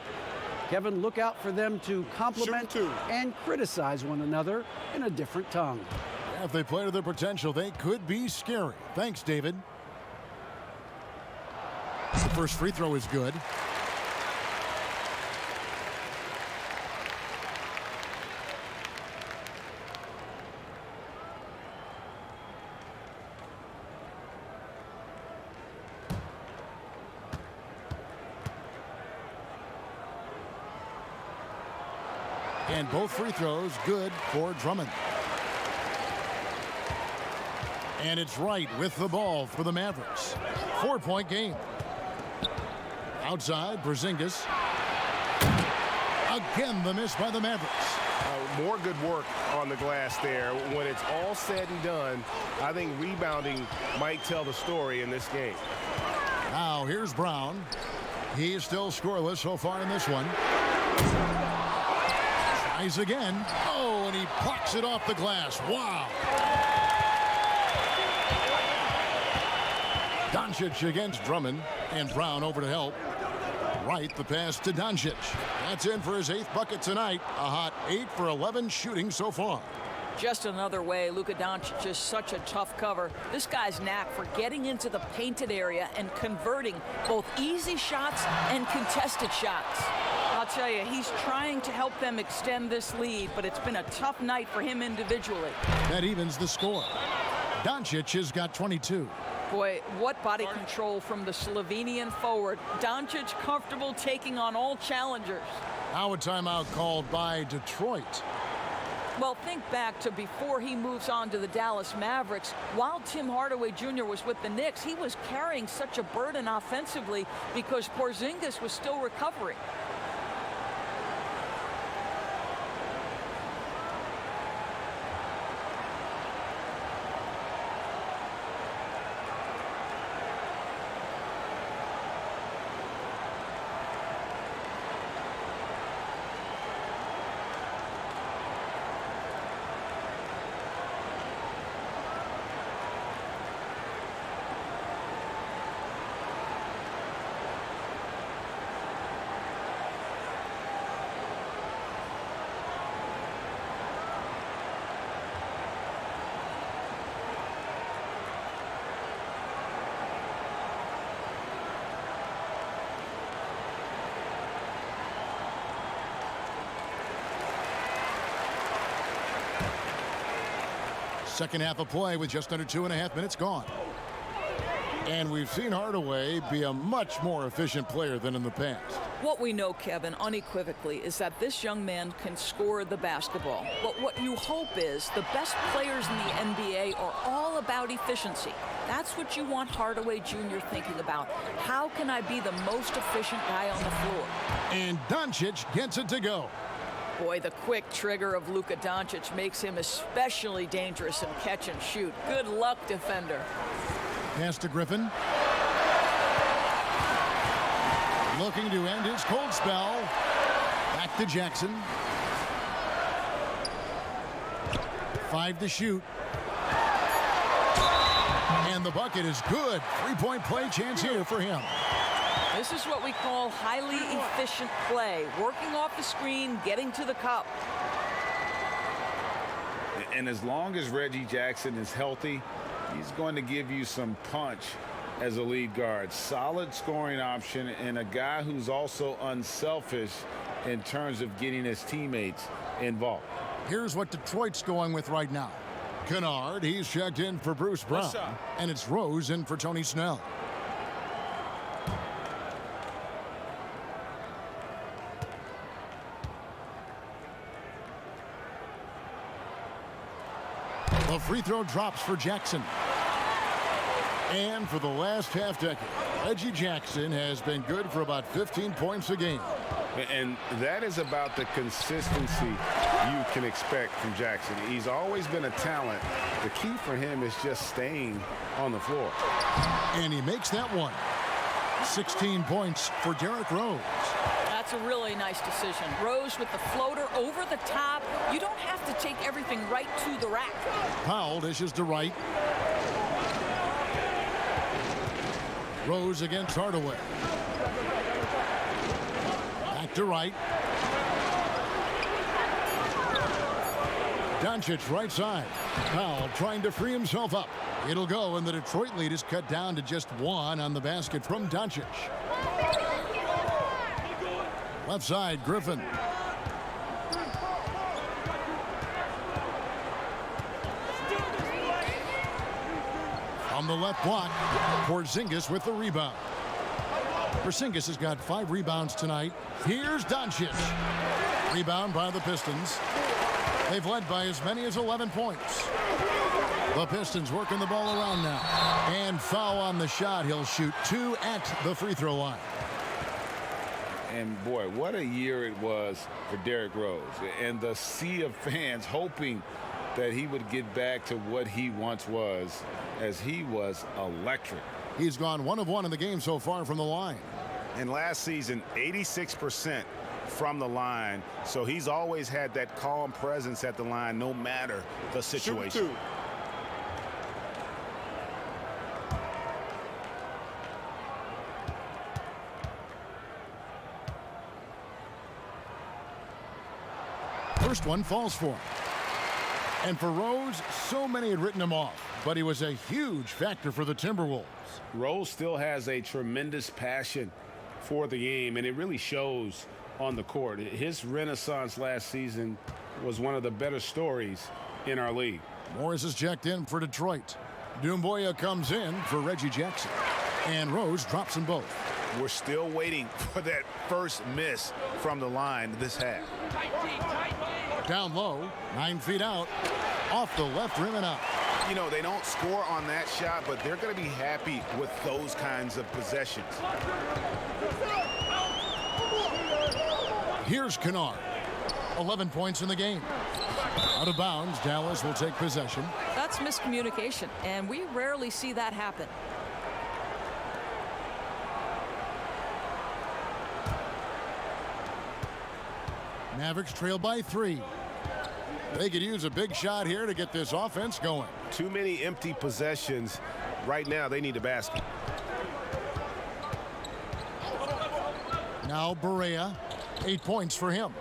Kevin, look out for them to compliment and criticize one another in a different tongue. If they play to their potential, they could be scary. Thanks, David. The first free throw is good. And both free throws good for Drummond. And it's Wright with the ball for the Mavericks. 4-point game. Outside, Porzingis. Again, the miss by the Mavericks. More good work on the glass there. When it's all said and done, I think rebounding might tell the story in this game. Now, here's Brown. He is still scoreless so far in this one. Tries again. Oh, and he plucks it off the glass. Wow. Doncic against Drummond, and Brown over to help. Wright, the pass to Doncic. That's in for his 8th bucket tonight. A hot 8 for 11 shooting so far. Just another way Luka Doncic is such a tough cover. This guy's knack for getting into the painted area and converting both easy shots and contested shots. I'll tell you, he's trying to help them extend this lead, but it's been a tough night for him individually. That evens the score. Doncic has got 22. Boy, what body control from the Slovenian forward. Doncic comfortable taking on all challengers. Now a timeout called by Detroit. Well, think back to before he moves on to the Dallas Mavericks. While Tim Hardaway Jr. was with the Knicks, he was carrying such a burden offensively because Porzingis was still recovering. Second half of play with just under 2.5 minutes gone. And we've seen Hardaway be a much more efficient player than in the past. What we know, Kevin, unequivocally, is that this young man can score the basketball. But what you hope is the best players in the NBA are all about efficiency. That's what you want Hardaway Jr. thinking about. How can I be the most efficient guy on the floor? And Doncic gets it to go. Boy, the quick trigger of Luka Doncic makes him especially dangerous in catch and shoot. Good luck, defender. Pass to Griffin. Looking to end his cold spell. Back to Jackson. 5 to shoot. And the bucket is good. 3-point play chance here for him. This is what we call highly efficient play. Working off the screen, getting to the cup. And as long as Reggie Jackson is healthy, he's going to give you some punch as a lead guard. Solid scoring option and a guy who's also unselfish in terms of getting his teammates involved. Here's what Detroit's going with right now. Kennard, he's checked in for Bruce Brown. And it's Rose in for Tony Snell. The free throw drops for Jackson. And for the last half decade, Reggie Jackson has been good for about 15 points a game. And that is about the consistency you can expect from Jackson. He's always been a talent. The key for him is just staying on the floor. And he makes that one. 16 points for Derrick Rose. That's a really nice decision. Rose with the floater over the top. You don't have to take everything right to the rack. Powell dishes to Wright. Rose against Hardaway. Back to Wright. Doncic right side. Powell trying to free himself up. It'll go, and the Detroit lead is cut down to just 1 on the basket from Doncic. Left side, Griffin. On the left block, Porzingis with the rebound. Porzingis has got 5 rebounds tonight. Here's Doncic. Rebound by the Pistons. They've led by as many as 11 points. The Pistons working the ball around now. And foul on the shot. He'll shoot 2 at the free throw line. And boy, what a year it was for Derrick Rose. And the sea of fans hoping that he would get back to what he once was, as he was electric. He's gone 1 of 1 in the game so far from the line. And last season, 86% from the line. So he's always had that calm presence at the line no matter the situation. First one falls for him. And for Rose, so many had written him off, but he was a huge factor for the Timberwolves. Rose still has a tremendous passion for the game, and it really shows on the court. His renaissance last season was one of the better stories in our league. Morris is checked in for Detroit. Doumbouya comes in for Reggie Jackson. And Rose drops them both. We're still waiting for that first miss from the line this half. Down low, 9 feet out, off the left rim and out. You know, they don't score on that shot, but they're going to be happy with those kinds of possessions. Here's Kennard. 11 points in the game. Out of bounds, Dallas will take possession. That's miscommunication, and we rarely see that happen. Mavericks trail by 3. They could use a big shot here to get this offense going. Too many empty possessions. Right now, they need a basket. Now Barea, 8 points for him.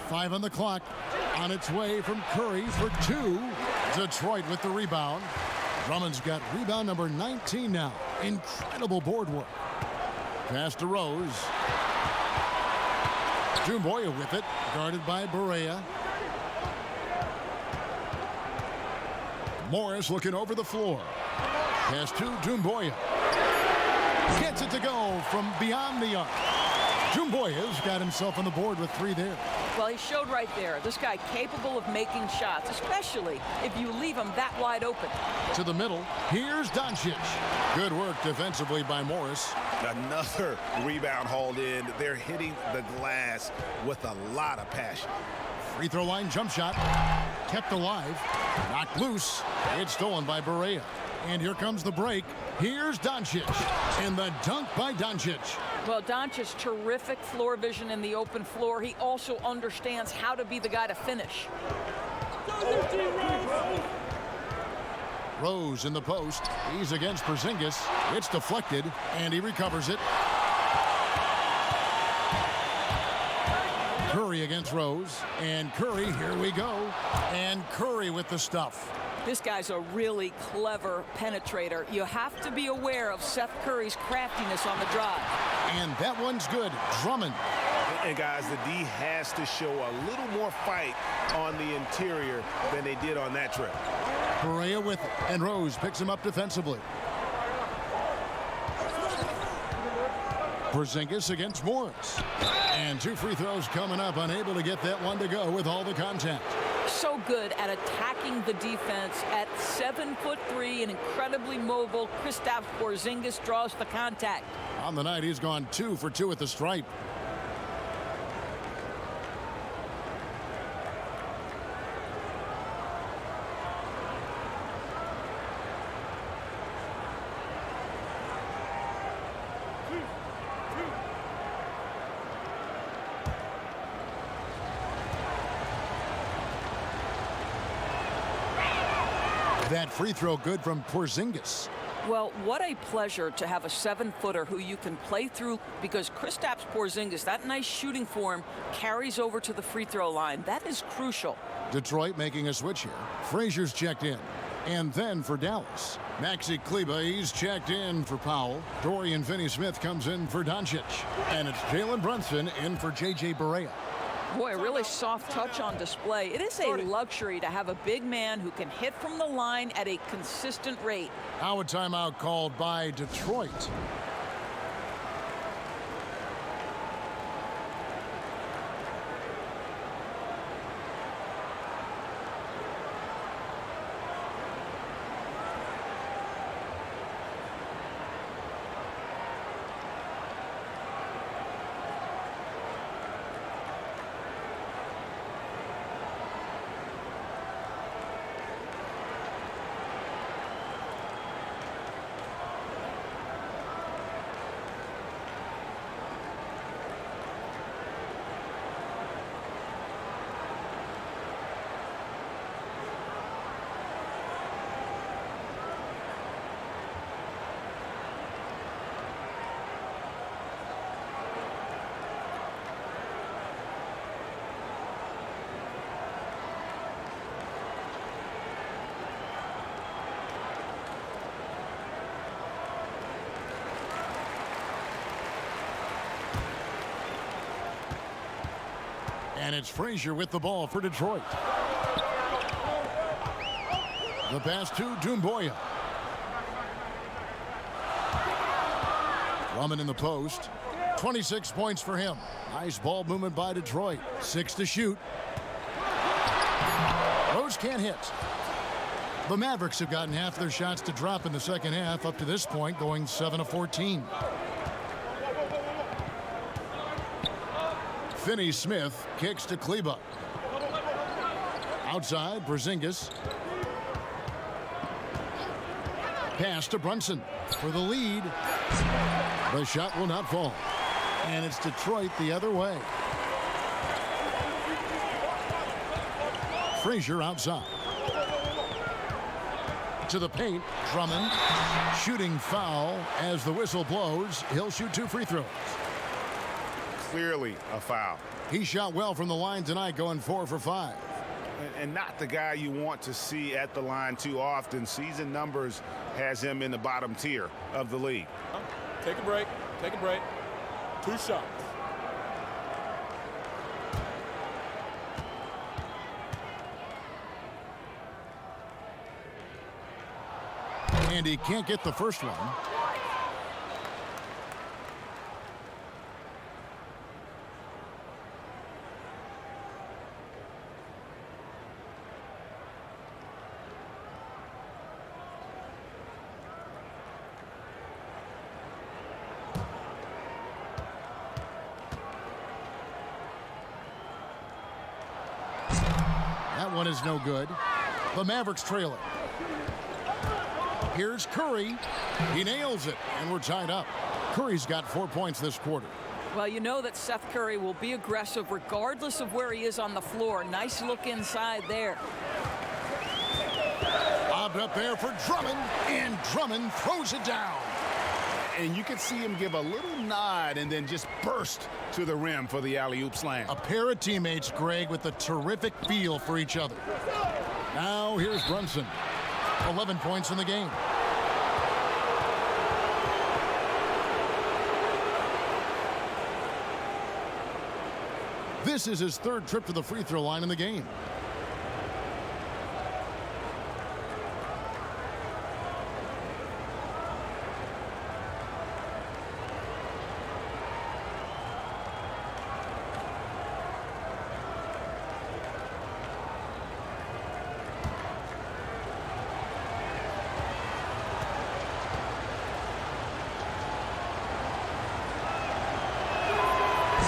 5 on the clock. On its way from Curry for 2. Detroit with the rebound. Drummond's got rebound number 19 now. Incredible board work. Pass to Rose. Doumbouya with it, guarded by Barea. Morris looking over the floor. Pass to Doumbouya. Gets it to go from beyond the arc. Doumbouya's got himself on the board with 3 there. Well, he showed right there. This guy capable of making shots, especially if you leave him that wide open. To the middle, here's Doncic. Good work defensively by Morris. Another rebound hauled in. They're hitting the glass with a lot of passion. Free throw line jump shot. Kept alive. Knocked loose. It's stolen by Barea. And here comes the break. Here's Doncic. And the dunk by Doncic. Well, Doncic, terrific floor vision in the open floor. He also understands how to be the guy to finish. Rose in the post. He's against Porzingis. It's deflected, and he recovers it. Curry against Rose. And Curry, here we go. And Curry with the stuff. This guy's a really clever penetrator. You have to be aware of Seth Curry's craftiness on the drive. And that one's good. Drummond. And guys, the D has to show a little more fight on the interior than they did on that trip. Barea with it, and Rose picks him up defensively. Porzingis against Morris. And 2 free throws coming up, unable to get that one to go with all the contact. So good at attacking the defense at 7'3" and incredibly mobile. Kristaps Porzingis draws the contact. On the night, he's gone 2 for 2 at the stripe. That free throw good from Porzingis. Well, what a pleasure to have a 7-footer who you can play through, because Kristaps Porzingis, that nice shooting form, carries over to the free throw line. That is crucial. Detroit making a switch here. Frazier's checked in. And then for Dallas, Maxi Kleber, he's checked in for Powell. Dorian Finney-Smith comes in for Doncic. And it's Jalen Brunson in for J.J. Barea. Boy, a really soft touch on display. It is a luxury to have a big man who can hit from the line at a consistent rate. Now a timeout called by Detroit. And it's Frazier with the ball for Detroit. The pass to Doumbouya. Drummond in the post. 26 points for him. Nice ball movement by Detroit. 6 to shoot. Rose can't hit. The Mavericks have gotten half their shots to drop in the second half up to this point, going 7 of 14. Finney-Smith kicks to Kleba. Outside, Porzingis. Pass to Brunson for the lead. The shot will not fall. And it's Detroit the other way. Frazier outside. To the paint, Drummond. Shooting foul as the whistle blows. He'll shoot 2 free throws. Clearly a foul. He shot well from the line tonight, going 4 for 5. And not the guy you want to see at the line too often. Season numbers has him in the bottom tier of the league. Take a break. Take a break. 2 shots. And he can't get the first one. That one is no good. The Mavericks trail it. Here's Curry. He nails it, and we're tied up. Curry's got 4 points this quarter. Well, you know that Seth Curry will be aggressive regardless of where he is on the floor. Nice look inside there. Lobbed up there for Drummond, and Drummond throws it down. And you can see him give a little nod and then just burst to the rim for the alley-oop slam. A pair of teammates, Greg, with a terrific feel for each other. Now here's Brunson. 11 points in the game. This is his 3rd trip to the free throw line in the game.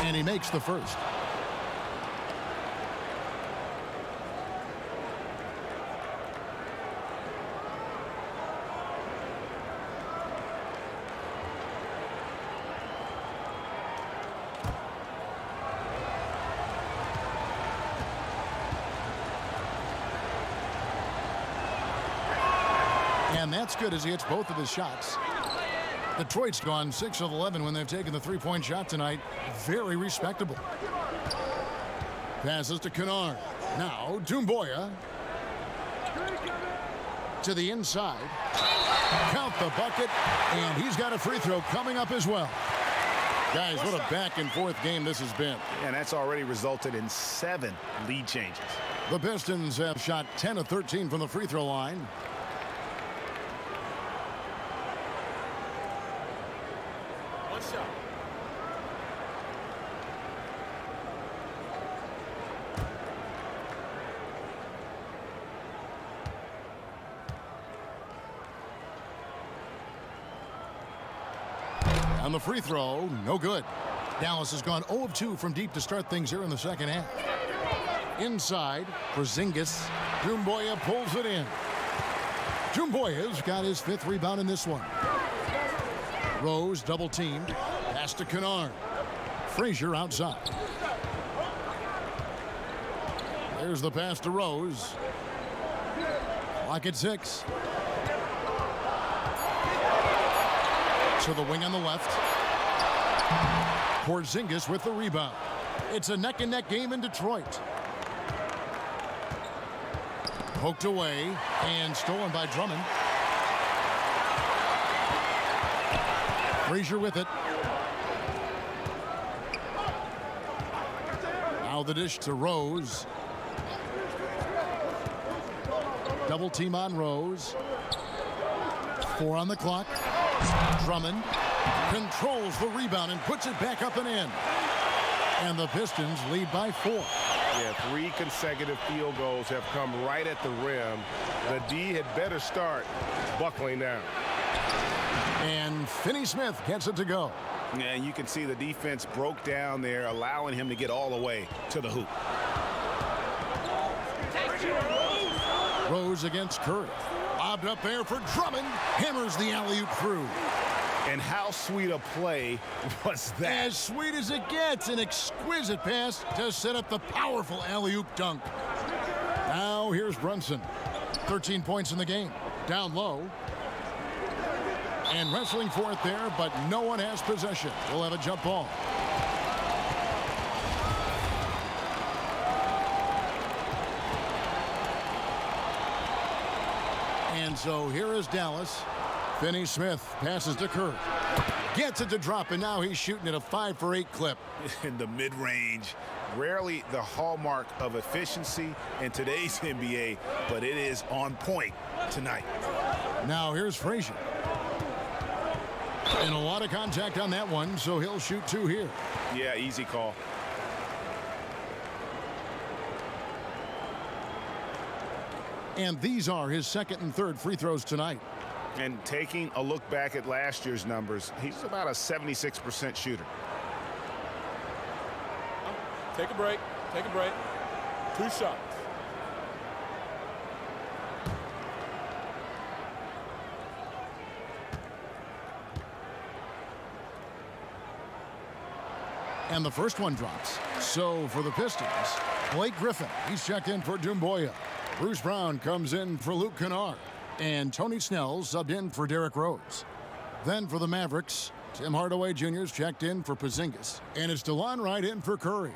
And he makes the first. And that's good as he hits both of his shots. Detroit's gone 6 of 11 when they've taken the 3-point shot tonight. Very respectable. Passes to Kennard. Now Doumbouya. To the inside. Count the bucket. And he's got a free throw coming up as well. Guys, what a back-and-forth game this has been. And that's already resulted in 7 lead changes. The Pistons have shot 10 of 13 from the free throw line. On the free throw, no good. Dallas has gone 0 of 2 from deep to start things here in the second half. Inside, Porzingis. Doumbouya pulls it in. Doumbouya's got his 5th rebound in this one. Rose double teamed. Pass to Kennard. Frazier outside. There's the pass to Rose. Clock at 6. To the wing on the left. Porzingis with the rebound. It's a neck-and-neck game in Detroit. Poked away and stolen by Drummond. Frazier with it. Now Now the dish to Rose. Double team on Rose. 4 on the clock. Drummond controls the rebound and puts it back up and in. And the Pistons lead by 4. Yeah, 3 consecutive field goals have come right at the rim. The D had better start buckling down. And Finney Smith gets it to go. And you can see the defense broke down there, allowing him to get all the way to the hoop. Rose against Curry. Lobbed up there for Drummond. Hammers the alley-oop through. And how sweet a play was that? As sweet as it gets. An exquisite pass to set up the powerful alley-oop dunk. Now here's Brunson. 13 points in the game. Down low. And wrestling for it there, but no one has possession. We'll have a jump ball. And so here is Dallas. Finney Smith passes to Curry. Gets it to drop, and now he's shooting at a 5 for 8 clip. In the mid-range, rarely the hallmark of efficiency in today's NBA, but it is on point tonight. Now here's Frazier. And a lot of contact on that one, so he'll shoot 2 here. Yeah, easy call. And these are his second and third free throws tonight. And taking a look back at last year's numbers, he's about a 76% shooter. Take a break. Take a break. 2 shots. And the first one drops. So for the Pistons, Blake Griffin, he's checked in for Doumbouya. Bruce Brown comes in for Luke Kennard. And Tony Snell subbed in for Derrick Rose. Then for the Mavericks, Tim Hardaway Jr.'s checked in for Porzingis. And it's DeLon Wright in for Curry.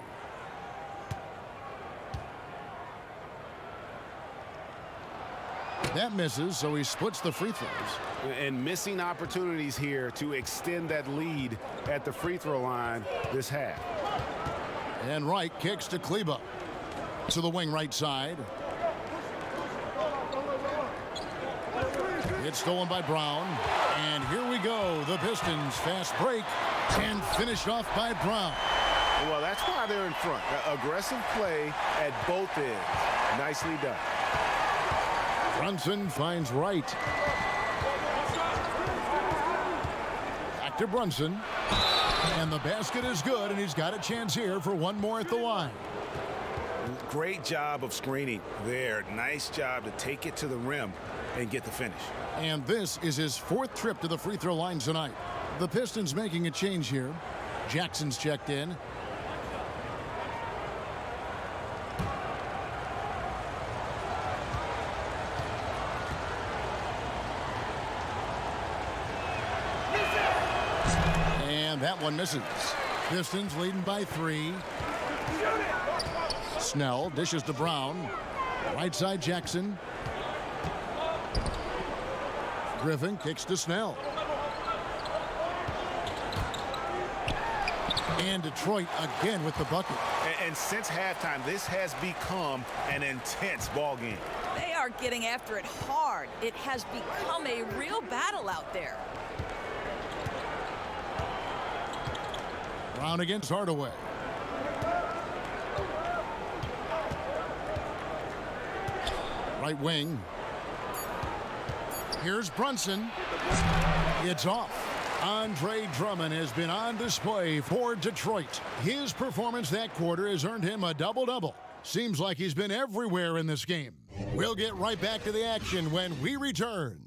That misses, so he splits the free throws. And missing opportunities here to extend that lead at the free throw line this half. And Wright kicks to Kleba. To the wing right side. It's stolen by Brown. And here we go. The Pistons fast break and finished off by Brown. Well, that's why they're in front. Aggressive play at both ends. Nicely done. Brunson finds Wright. Back to Brunson. And the basket is good, and he's got a chance here for one more at the line. Great job of screening there. Nice job to take it to the rim and get the finish. And this is his 4th trip to the free throw line tonight. The Pistons making a change here. Jackson's checked in. And that one misses. Pistons leading by 3. Snell dishes to Brown. Right side Jackson. Griffin kicks to Snell. And Detroit again with the bucket. And since halftime, this has become an intense ball game. They are getting after it hard. It has become a real battle out there. Brown against Hardaway. Right wing. Here's Brunson. It's off. Andre Drummond has been on display for Detroit. His performance that quarter has earned him a double-double. Seems like he's been everywhere in this game. We'll get right back to the action when we return.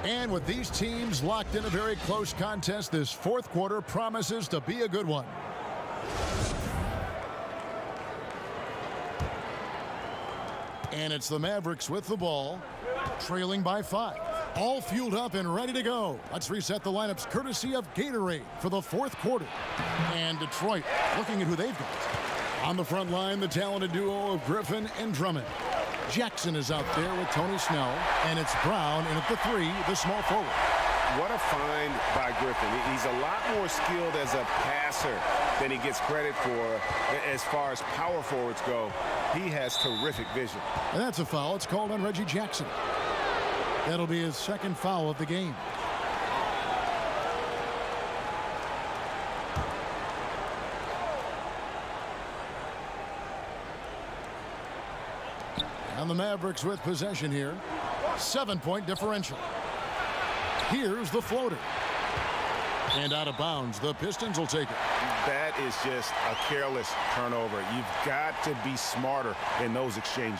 And with these teams locked in a very close contest, this 4th quarter promises to be a good one. And it's the Mavericks with the ball, trailing by 5. All fueled up and ready to go. Let's reset the lineups courtesy of Gatorade for the fourth quarter. And Detroit looking at who they've got. On the front line, the talented duo of Griffin and Drummond. Jackson is out there with Tony Snell, and it's Brown in at the 3, the small forward. What a find by Griffin. He's a lot more skilled as a passer than he gets credit for as far as power forwards go. He has terrific vision. And that's a foul. It's called on Reggie Jackson. That'll be his second foul of the game. And the Mavericks with possession here. 7-point differential. Here's the floater. And out of bounds. The Pistons will take it. That is just a careless turnover. You've got to be smarter in those exchanges.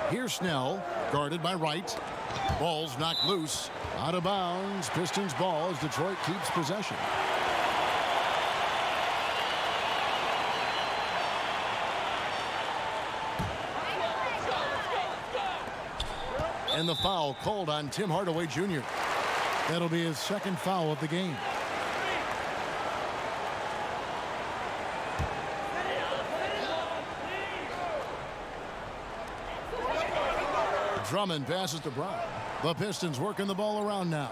Here's Snell, guarded by Wright. Ball's knocked loose. Out of bounds. Pistons ball as Detroit keeps possession. And the foul called on Tim Hardaway Jr. That'll be his second foul of the game. Drummond passes to Brown. The Pistons working the ball around now.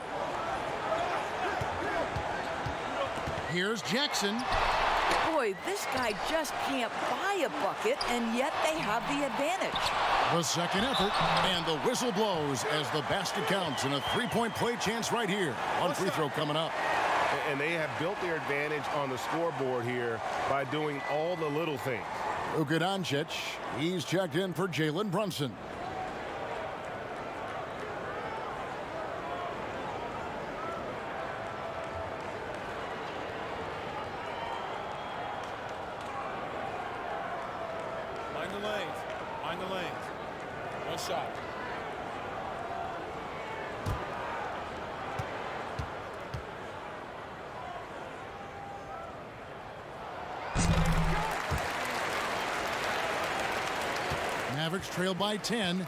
Here's Jackson. Boy, this guy just can't buy a bucket, and yet they have the advantage. The second effort, and the whistle blows as the basket counts, and a three-point play chance right here. One free throw coming up. And they have built their advantage on the scoreboard here by doing all the little things. Luka Doncic, he's checked in for Jalen Brunson. Mind the lanes. One shot. Mavericks trail by 10.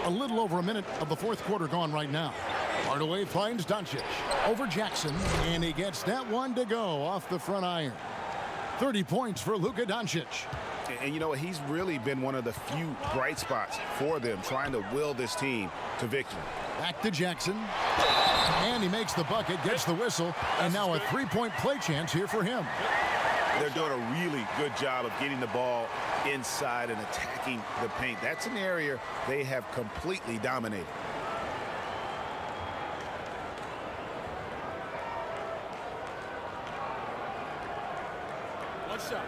A little over a minute of the fourth quarter gone right now. Hardaway finds Doncic over Jackson, and he gets that one to go off the front iron. 30 points for Luka Doncic. And you know, he's really been one of the few bright spots for them, trying to will this team to victory. Back to Jackson. And he makes the bucket, gets the whistle, and now a three-point play chance here for him. They're doing a really good job of getting the ball inside and attacking the paint. That's an area they have completely dominated. One shot.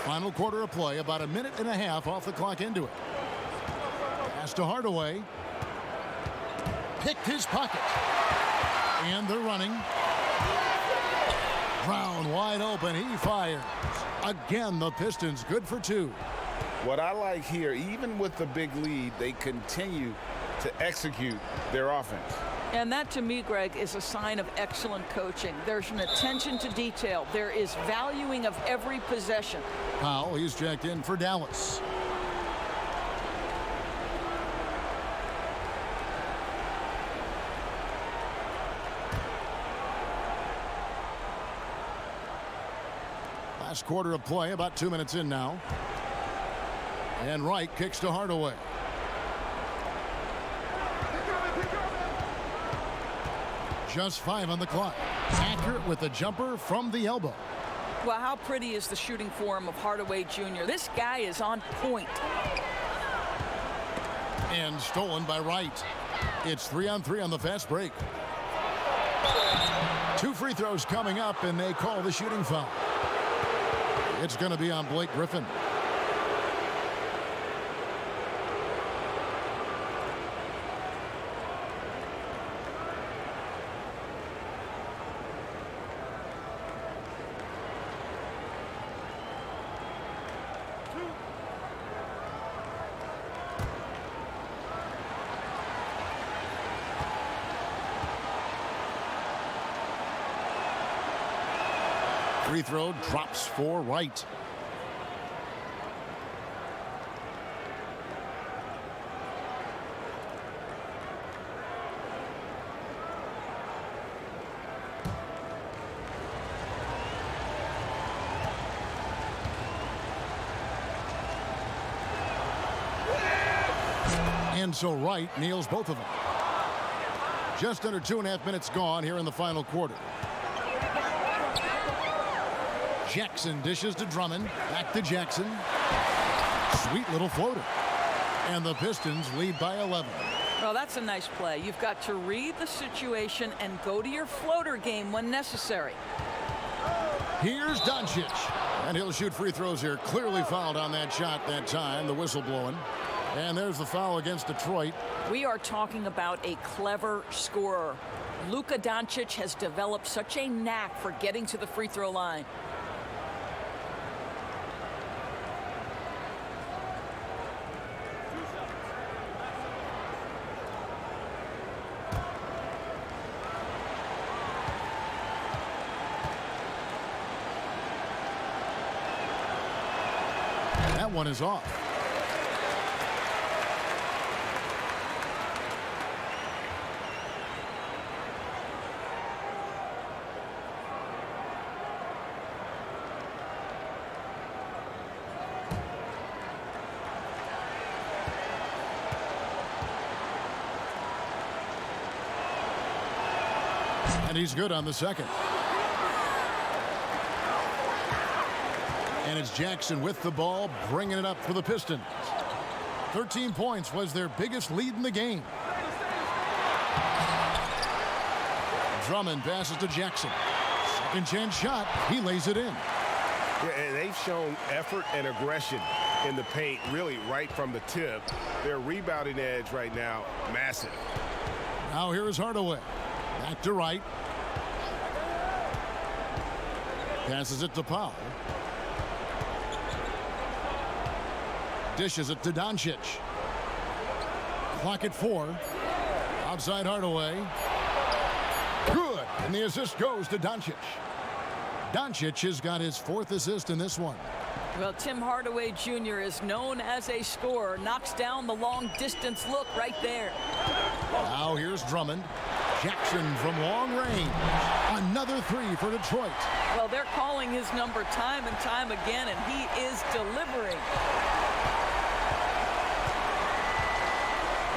Final quarter of play, about a minute and a half off the clock into it. Pass to Hardaway. Picked his pocket. And they're running. Brown wide open. He fires. Again, the Pistons good for two. What I like here, even with the big lead, they continue to execute their offense. And that, to me, Greg, is a sign of excellent coaching. There's an attention to detail. There is valuing of every possession. Powell, he's checked in for Dallas. Last quarter of play, about 2 minutes in now. And Wright kicks to Hardaway. Just 5 on the clock. Accurate with the jumper from the elbow. Well, how pretty is the shooting form of Hardaway Jr.? This guy is on point. And stolen by Wright. It's 3-on-3 on the fast break. 2 free throws coming up, and they call the shooting foul. It's going to be on Blake Griffin. Free throw drops for Wright. And so Wright nails both of them. Just under 2.5 minutes gone here in the final quarter. Jackson dishes to Drummond. Back to Jackson. Sweet little floater. And the Pistons lead by 11. Well, that's a nice play. You've got to read the situation and go to your floater game when necessary. Here's Doncic. And he'll shoot free throws here. Clearly fouled on that shot that time. The whistle blowing. And there's the foul against Detroit. We are talking about a clever scorer. Luka Doncic has developed such a knack for getting to the free throw line. That one is off. And he's good on the second. And it's Jackson with the ball, bringing it up for the Pistons. 13 points was their biggest lead in the game. Drummond passes to Jackson. Second chance shot. He lays it in. Yeah, and they've shown effort and aggression in the paint, really right from the tip. Their rebounding edge right now, massive. Now here is Hardaway. Back to Wright. Passes it to Powell. Dishes it to Doncic. Clock at 4. Outside Hardaway. Good. And the assist goes to Doncic. Doncic has got his 4th assist in this one. Well, Tim Hardaway Jr. is known as a scorer. Knocks down the long distance look right there. Now here's Drummond. Jackson from long range. Another 3 for Detroit. Well, they're calling his number time and time again, and he is delivering.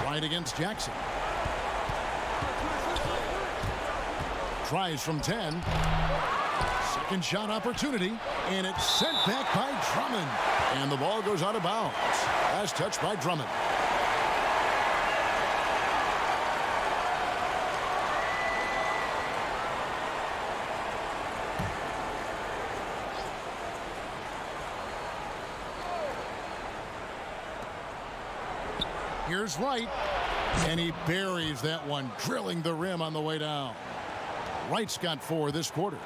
Right against Jackson. Tries from 10. Second shot opportunity, and it's sent back by Drummond. And the ball goes out of bounds. Last touch by Drummond. Here's Wright, and he buries that one, drilling the rim on the way down. Wright's got 4 this quarter.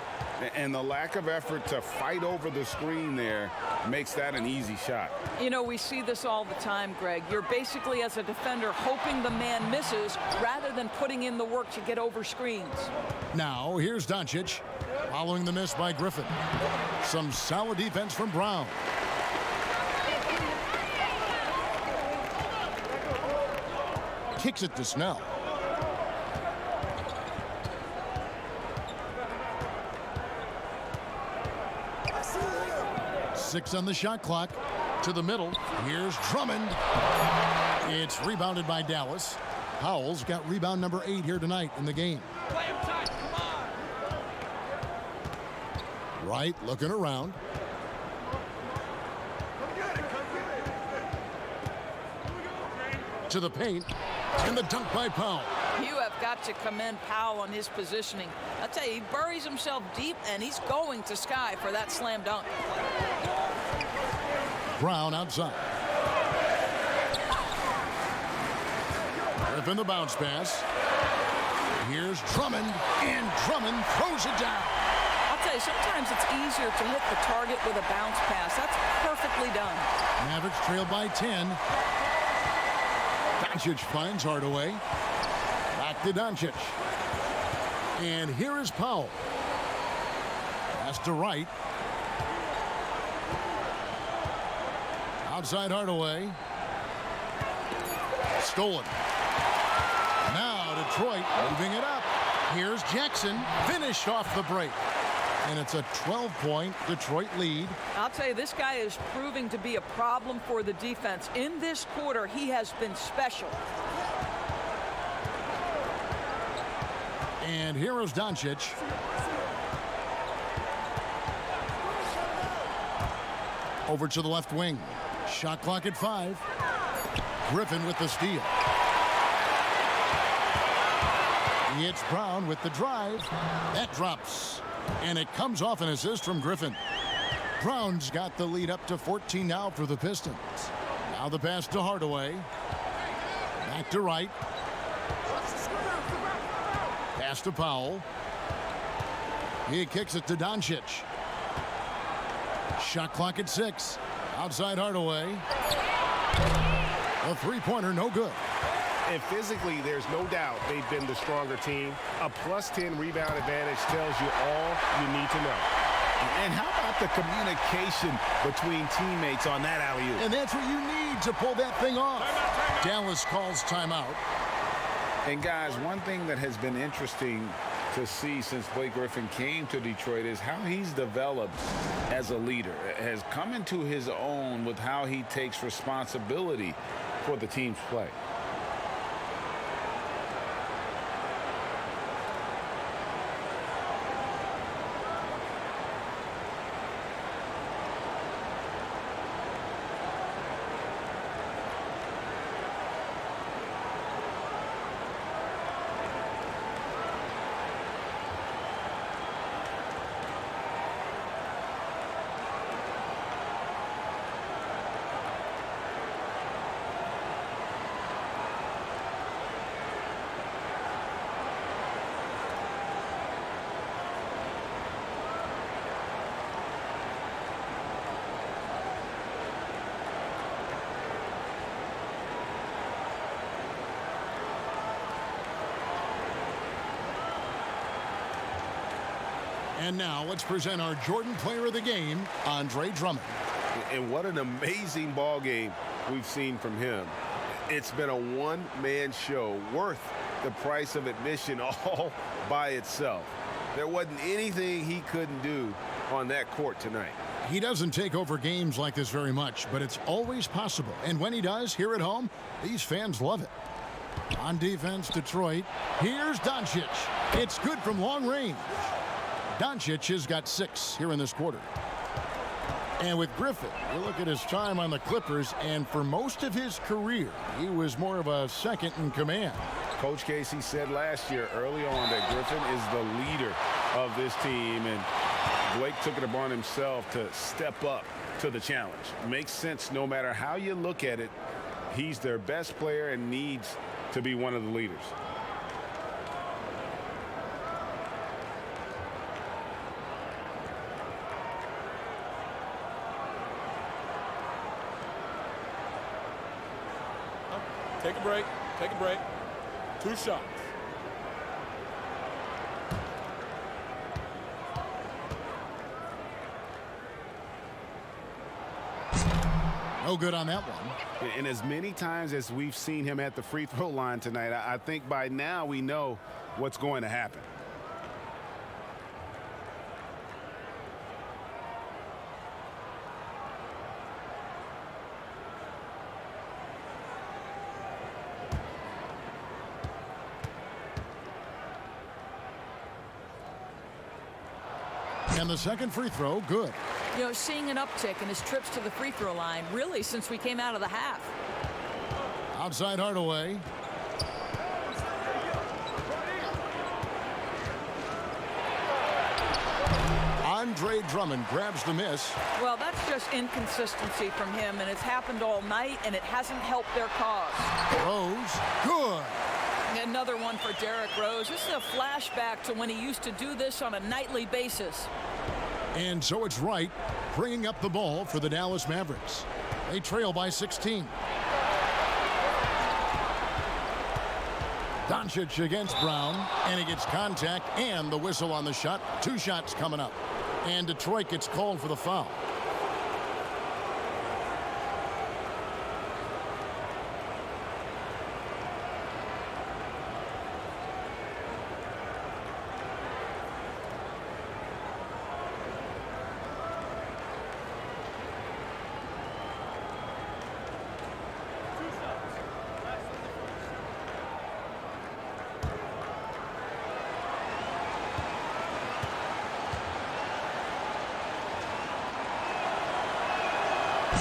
And the lack of effort to fight over the screen there makes that an easy shot. You know, we see this all the time, Greg. You're basically, as a defender, hoping the man misses rather than putting in the work to get over screens. Now, here's Doncic, following the miss by Griffin. Some solid defense from Brown. Kicks it to Snell. Six on the shot clock. To the middle. Here's Drummond. It's rebounded by Dallas. Powell's got rebound number 8 here tonight in the game. Wright looking around. To the paint. And the dunk by Powell. You have got to commend Powell on his positioning. I'll tell you, he buries himself deep, and he's going to sky for that slam dunk. Brown outside. Griffin the bounce pass. Here's Drummond, and Drummond throws it down. I'll tell you, sometimes it's easier to hit the target with a bounce pass. That's perfectly done. Mavericks trail by 10. Doncic finds Hardaway. Back to Doncic. And here is Powell. Pass to Wright. Outside Hardaway. Stolen. Now Detroit moving it up. Here's Jackson. Finish off the break. And it's a 12-point Detroit lead. I'll tell you, this guy is proving to be a problem for the defense. In this quarter, he has been special. And here is Doncic. Over to the left wing. Shot clock at 5. Griffin with the steal. It's Brown with the drive. That drops. And it comes off an assist from Griffin. Brown's got the lead up to 14 now for the Pistons. Now the pass to Hardaway. Back to Wright. Pass to Powell. He kicks it to Doncic. Shot clock at 6. Outside Hardaway. A three-pointer, no good. And physically, there's no doubt they've been the stronger team. A +10 rebound advantage tells you all you need to know. And how about the communication between teammates on that alley-oop? And that's what you need to pull that thing off. Dallas calls timeout. And guys, one thing that has been interesting to see since Blake Griffin came to Detroit is how he's developed as a leader, has come into his own with how he takes responsibility for the team's play. And now let's present our Jordan Player of the Game, Andre Drummond. And what an amazing ball game we've seen from him. It's been a one-man show worth the price of admission all by itself. There wasn't anything he couldn't do on that court tonight. He doesn't take over games like this very much, but it's always possible. And when he does, here at home, these fans love it. On defense, Detroit. Here's Doncic. It's good from long range. Doncic has got 6 here in this quarter. And with Griffin, you look at his time on the Clippers, and for most of his career, he was more of a second in command. Coach Casey said last year early on that Griffin is the leader of this team, and Blake took it upon himself to step up to the challenge. Makes sense no matter how you look at it. He's their best player and needs to be one of the leaders. Take a break. Take a break. 2 shots. No good on that one. And as many times as we've seen him at the free throw line tonight, I think by now we know what's going to happen. And the second free throw, good. You know, seeing an uptick in his trips to the free throw line, really, since we came out of the half. Outside Hardaway. Andre Drummond grabs the miss. Well, that's just inconsistency from him, and it's happened all night, and it hasn't helped their cause. Rose, good. Another one for Derrick Rose. This is a flashback to when he used to do this on a nightly basis. And so it's Wright bringing up the ball for the Dallas Mavericks. They trail by 16. Doncic against Brown, and he gets contact and the whistle on the shot. 2 shots coming up. And Detroit gets called for the foul.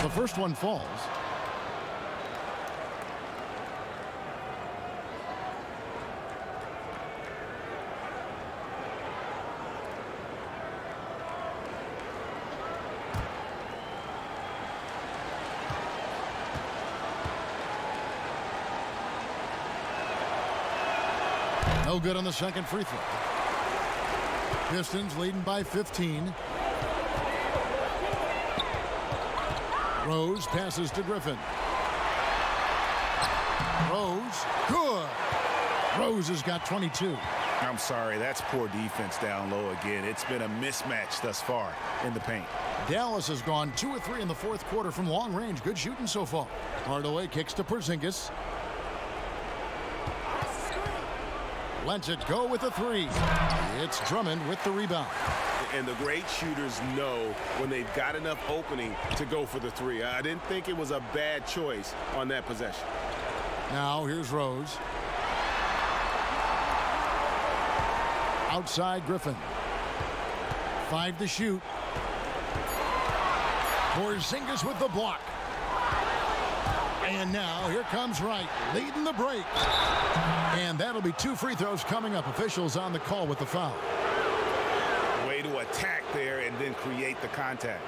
The first one falls. No good on the second free throw. Pistons leading by 15. Rose passes to Griffin. Rose, good. Rose has got 22. I'm sorry, that's poor defense down low again. It's been a mismatch thus far in the paint. Dallas has gone 2 of 3 in the fourth quarter from long range. Good shooting so far. Hardaway kicks to Porzingis. Lets it go with a 3. It's Drummond with the rebound. And the great shooters know when they've got enough opening to go for the 3. I didn't think it was a bad choice on that possession. Now here's Rose. Outside Griffin. 5 to shoot. Porzingis with the block. And now here comes Wright leading the break. And that'll be 2 free throws coming up. Officials on the call with the foul. Way to attack there and then create the contact.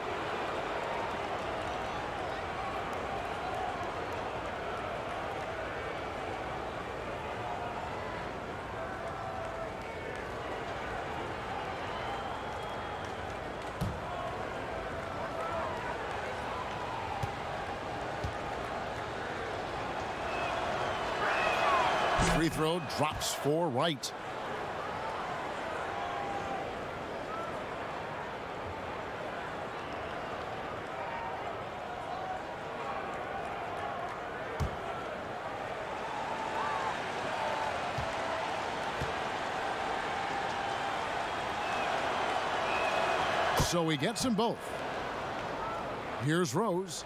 Free throw drops for Wright. So he gets them both. Here's Rose.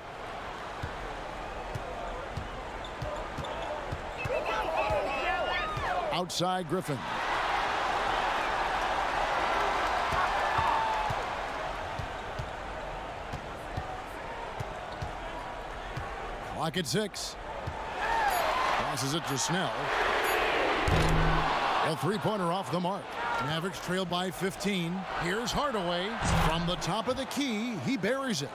Outside Griffin. Clock at 6. Passes it to Snell. A three-pointer off the mark. Mavericks trail by 15. Here's Hardaway. From the top of the key, he buries it.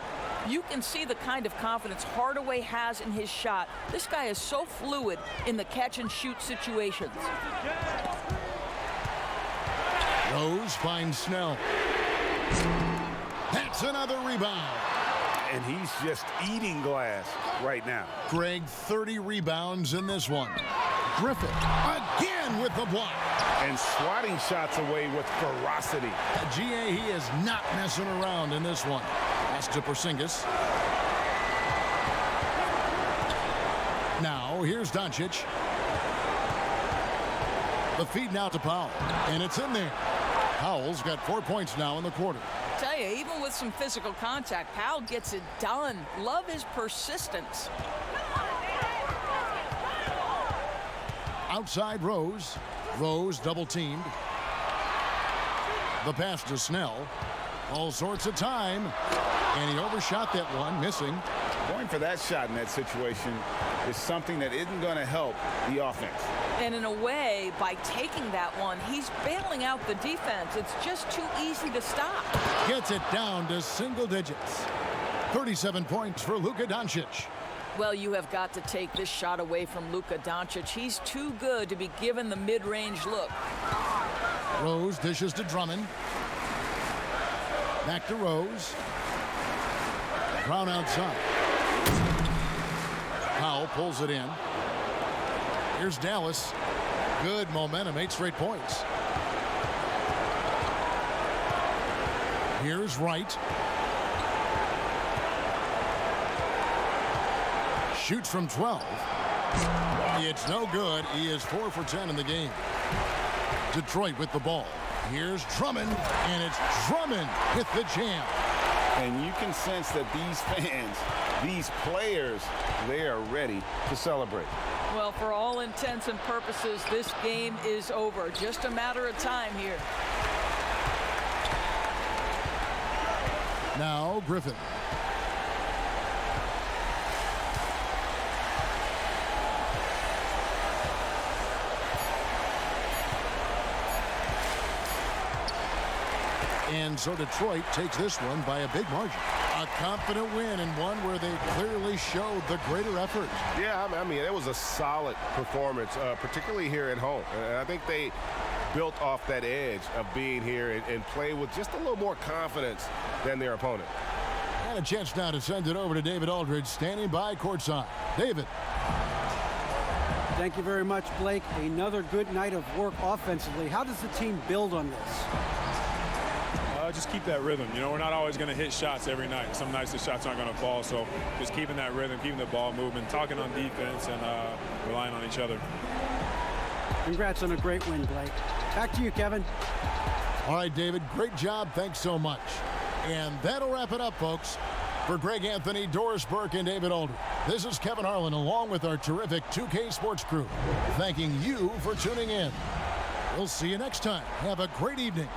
You can see the kind of confidence Hardaway has in his shot. This guy is so fluid in the catch-and-shoot situations. Rose finds Snell. That's another rebound. And he's just eating glass right now. Greg, 30 rebounds in this one. Griffin again with the block. And swatting shots away with ferocity. GA, he is not messing around in this one. Pass to Porzingis. Now, here's Doncic. The feed now to Powell. And it's in there. Powell's got 4 points now in the quarter. I tell you, even with some physical contact, Powell gets it done. Love his persistence. Outside Rose. Rose double teamed. The pass to Snell. All sorts of time. And he overshot that one, missing. Going for that shot in that situation is something that isn't going to help the offense. And in a way, by taking that one, he's bailing out the defense. It's just too easy to stop. Gets it down to single digits. 37 points for Luka Doncic. Well, you have got to take this shot away from Luka Doncic. He's too good to be given the mid-range look. Rose dishes to Drummond. Back to Rose. Brown outside. Powell pulls it in. Here's Dallas. Good momentum, 8 straight points. Here's Wright. Shoots from 12. It's no good. He is 4 for 10 in the game. Detroit with the ball. Here's Drummond, and it's Drummond with the jam. And you can sense that these fans, these players, they are ready to celebrate. Well, for all intents and purposes, this game is over. Just a matter of time here. Now Griffin. And so Detroit takes this one by a big margin. A confident win, and one where they clearly showed the greater effort. Yeah, I mean, it was a solid performance, particularly here at home. And I think they built off that edge of being here and play with just a little more confidence than their opponent. And a chance now to send it over to David Aldridge, standing by courtside. David. Thank you very much, Blake. Another good night of work offensively. How does the team build on this? Just keep that rhythm. You know, we're not always going to hit shots every night. Some nights the shots aren't going to fall. So just keeping that rhythm, keeping the ball moving, talking on defense, and relying on each other. Congrats on a great win, Blake. Back to you, Kevin. All right, David, great job. Thanks so much. And that'll wrap it up, folks. For Greg Anthony, Doris Burke, and David Aldridge, this is Kevin Harlan along with our terrific 2K Sports crew, thanking you for tuning in. We'll see you next time. Have a great evening.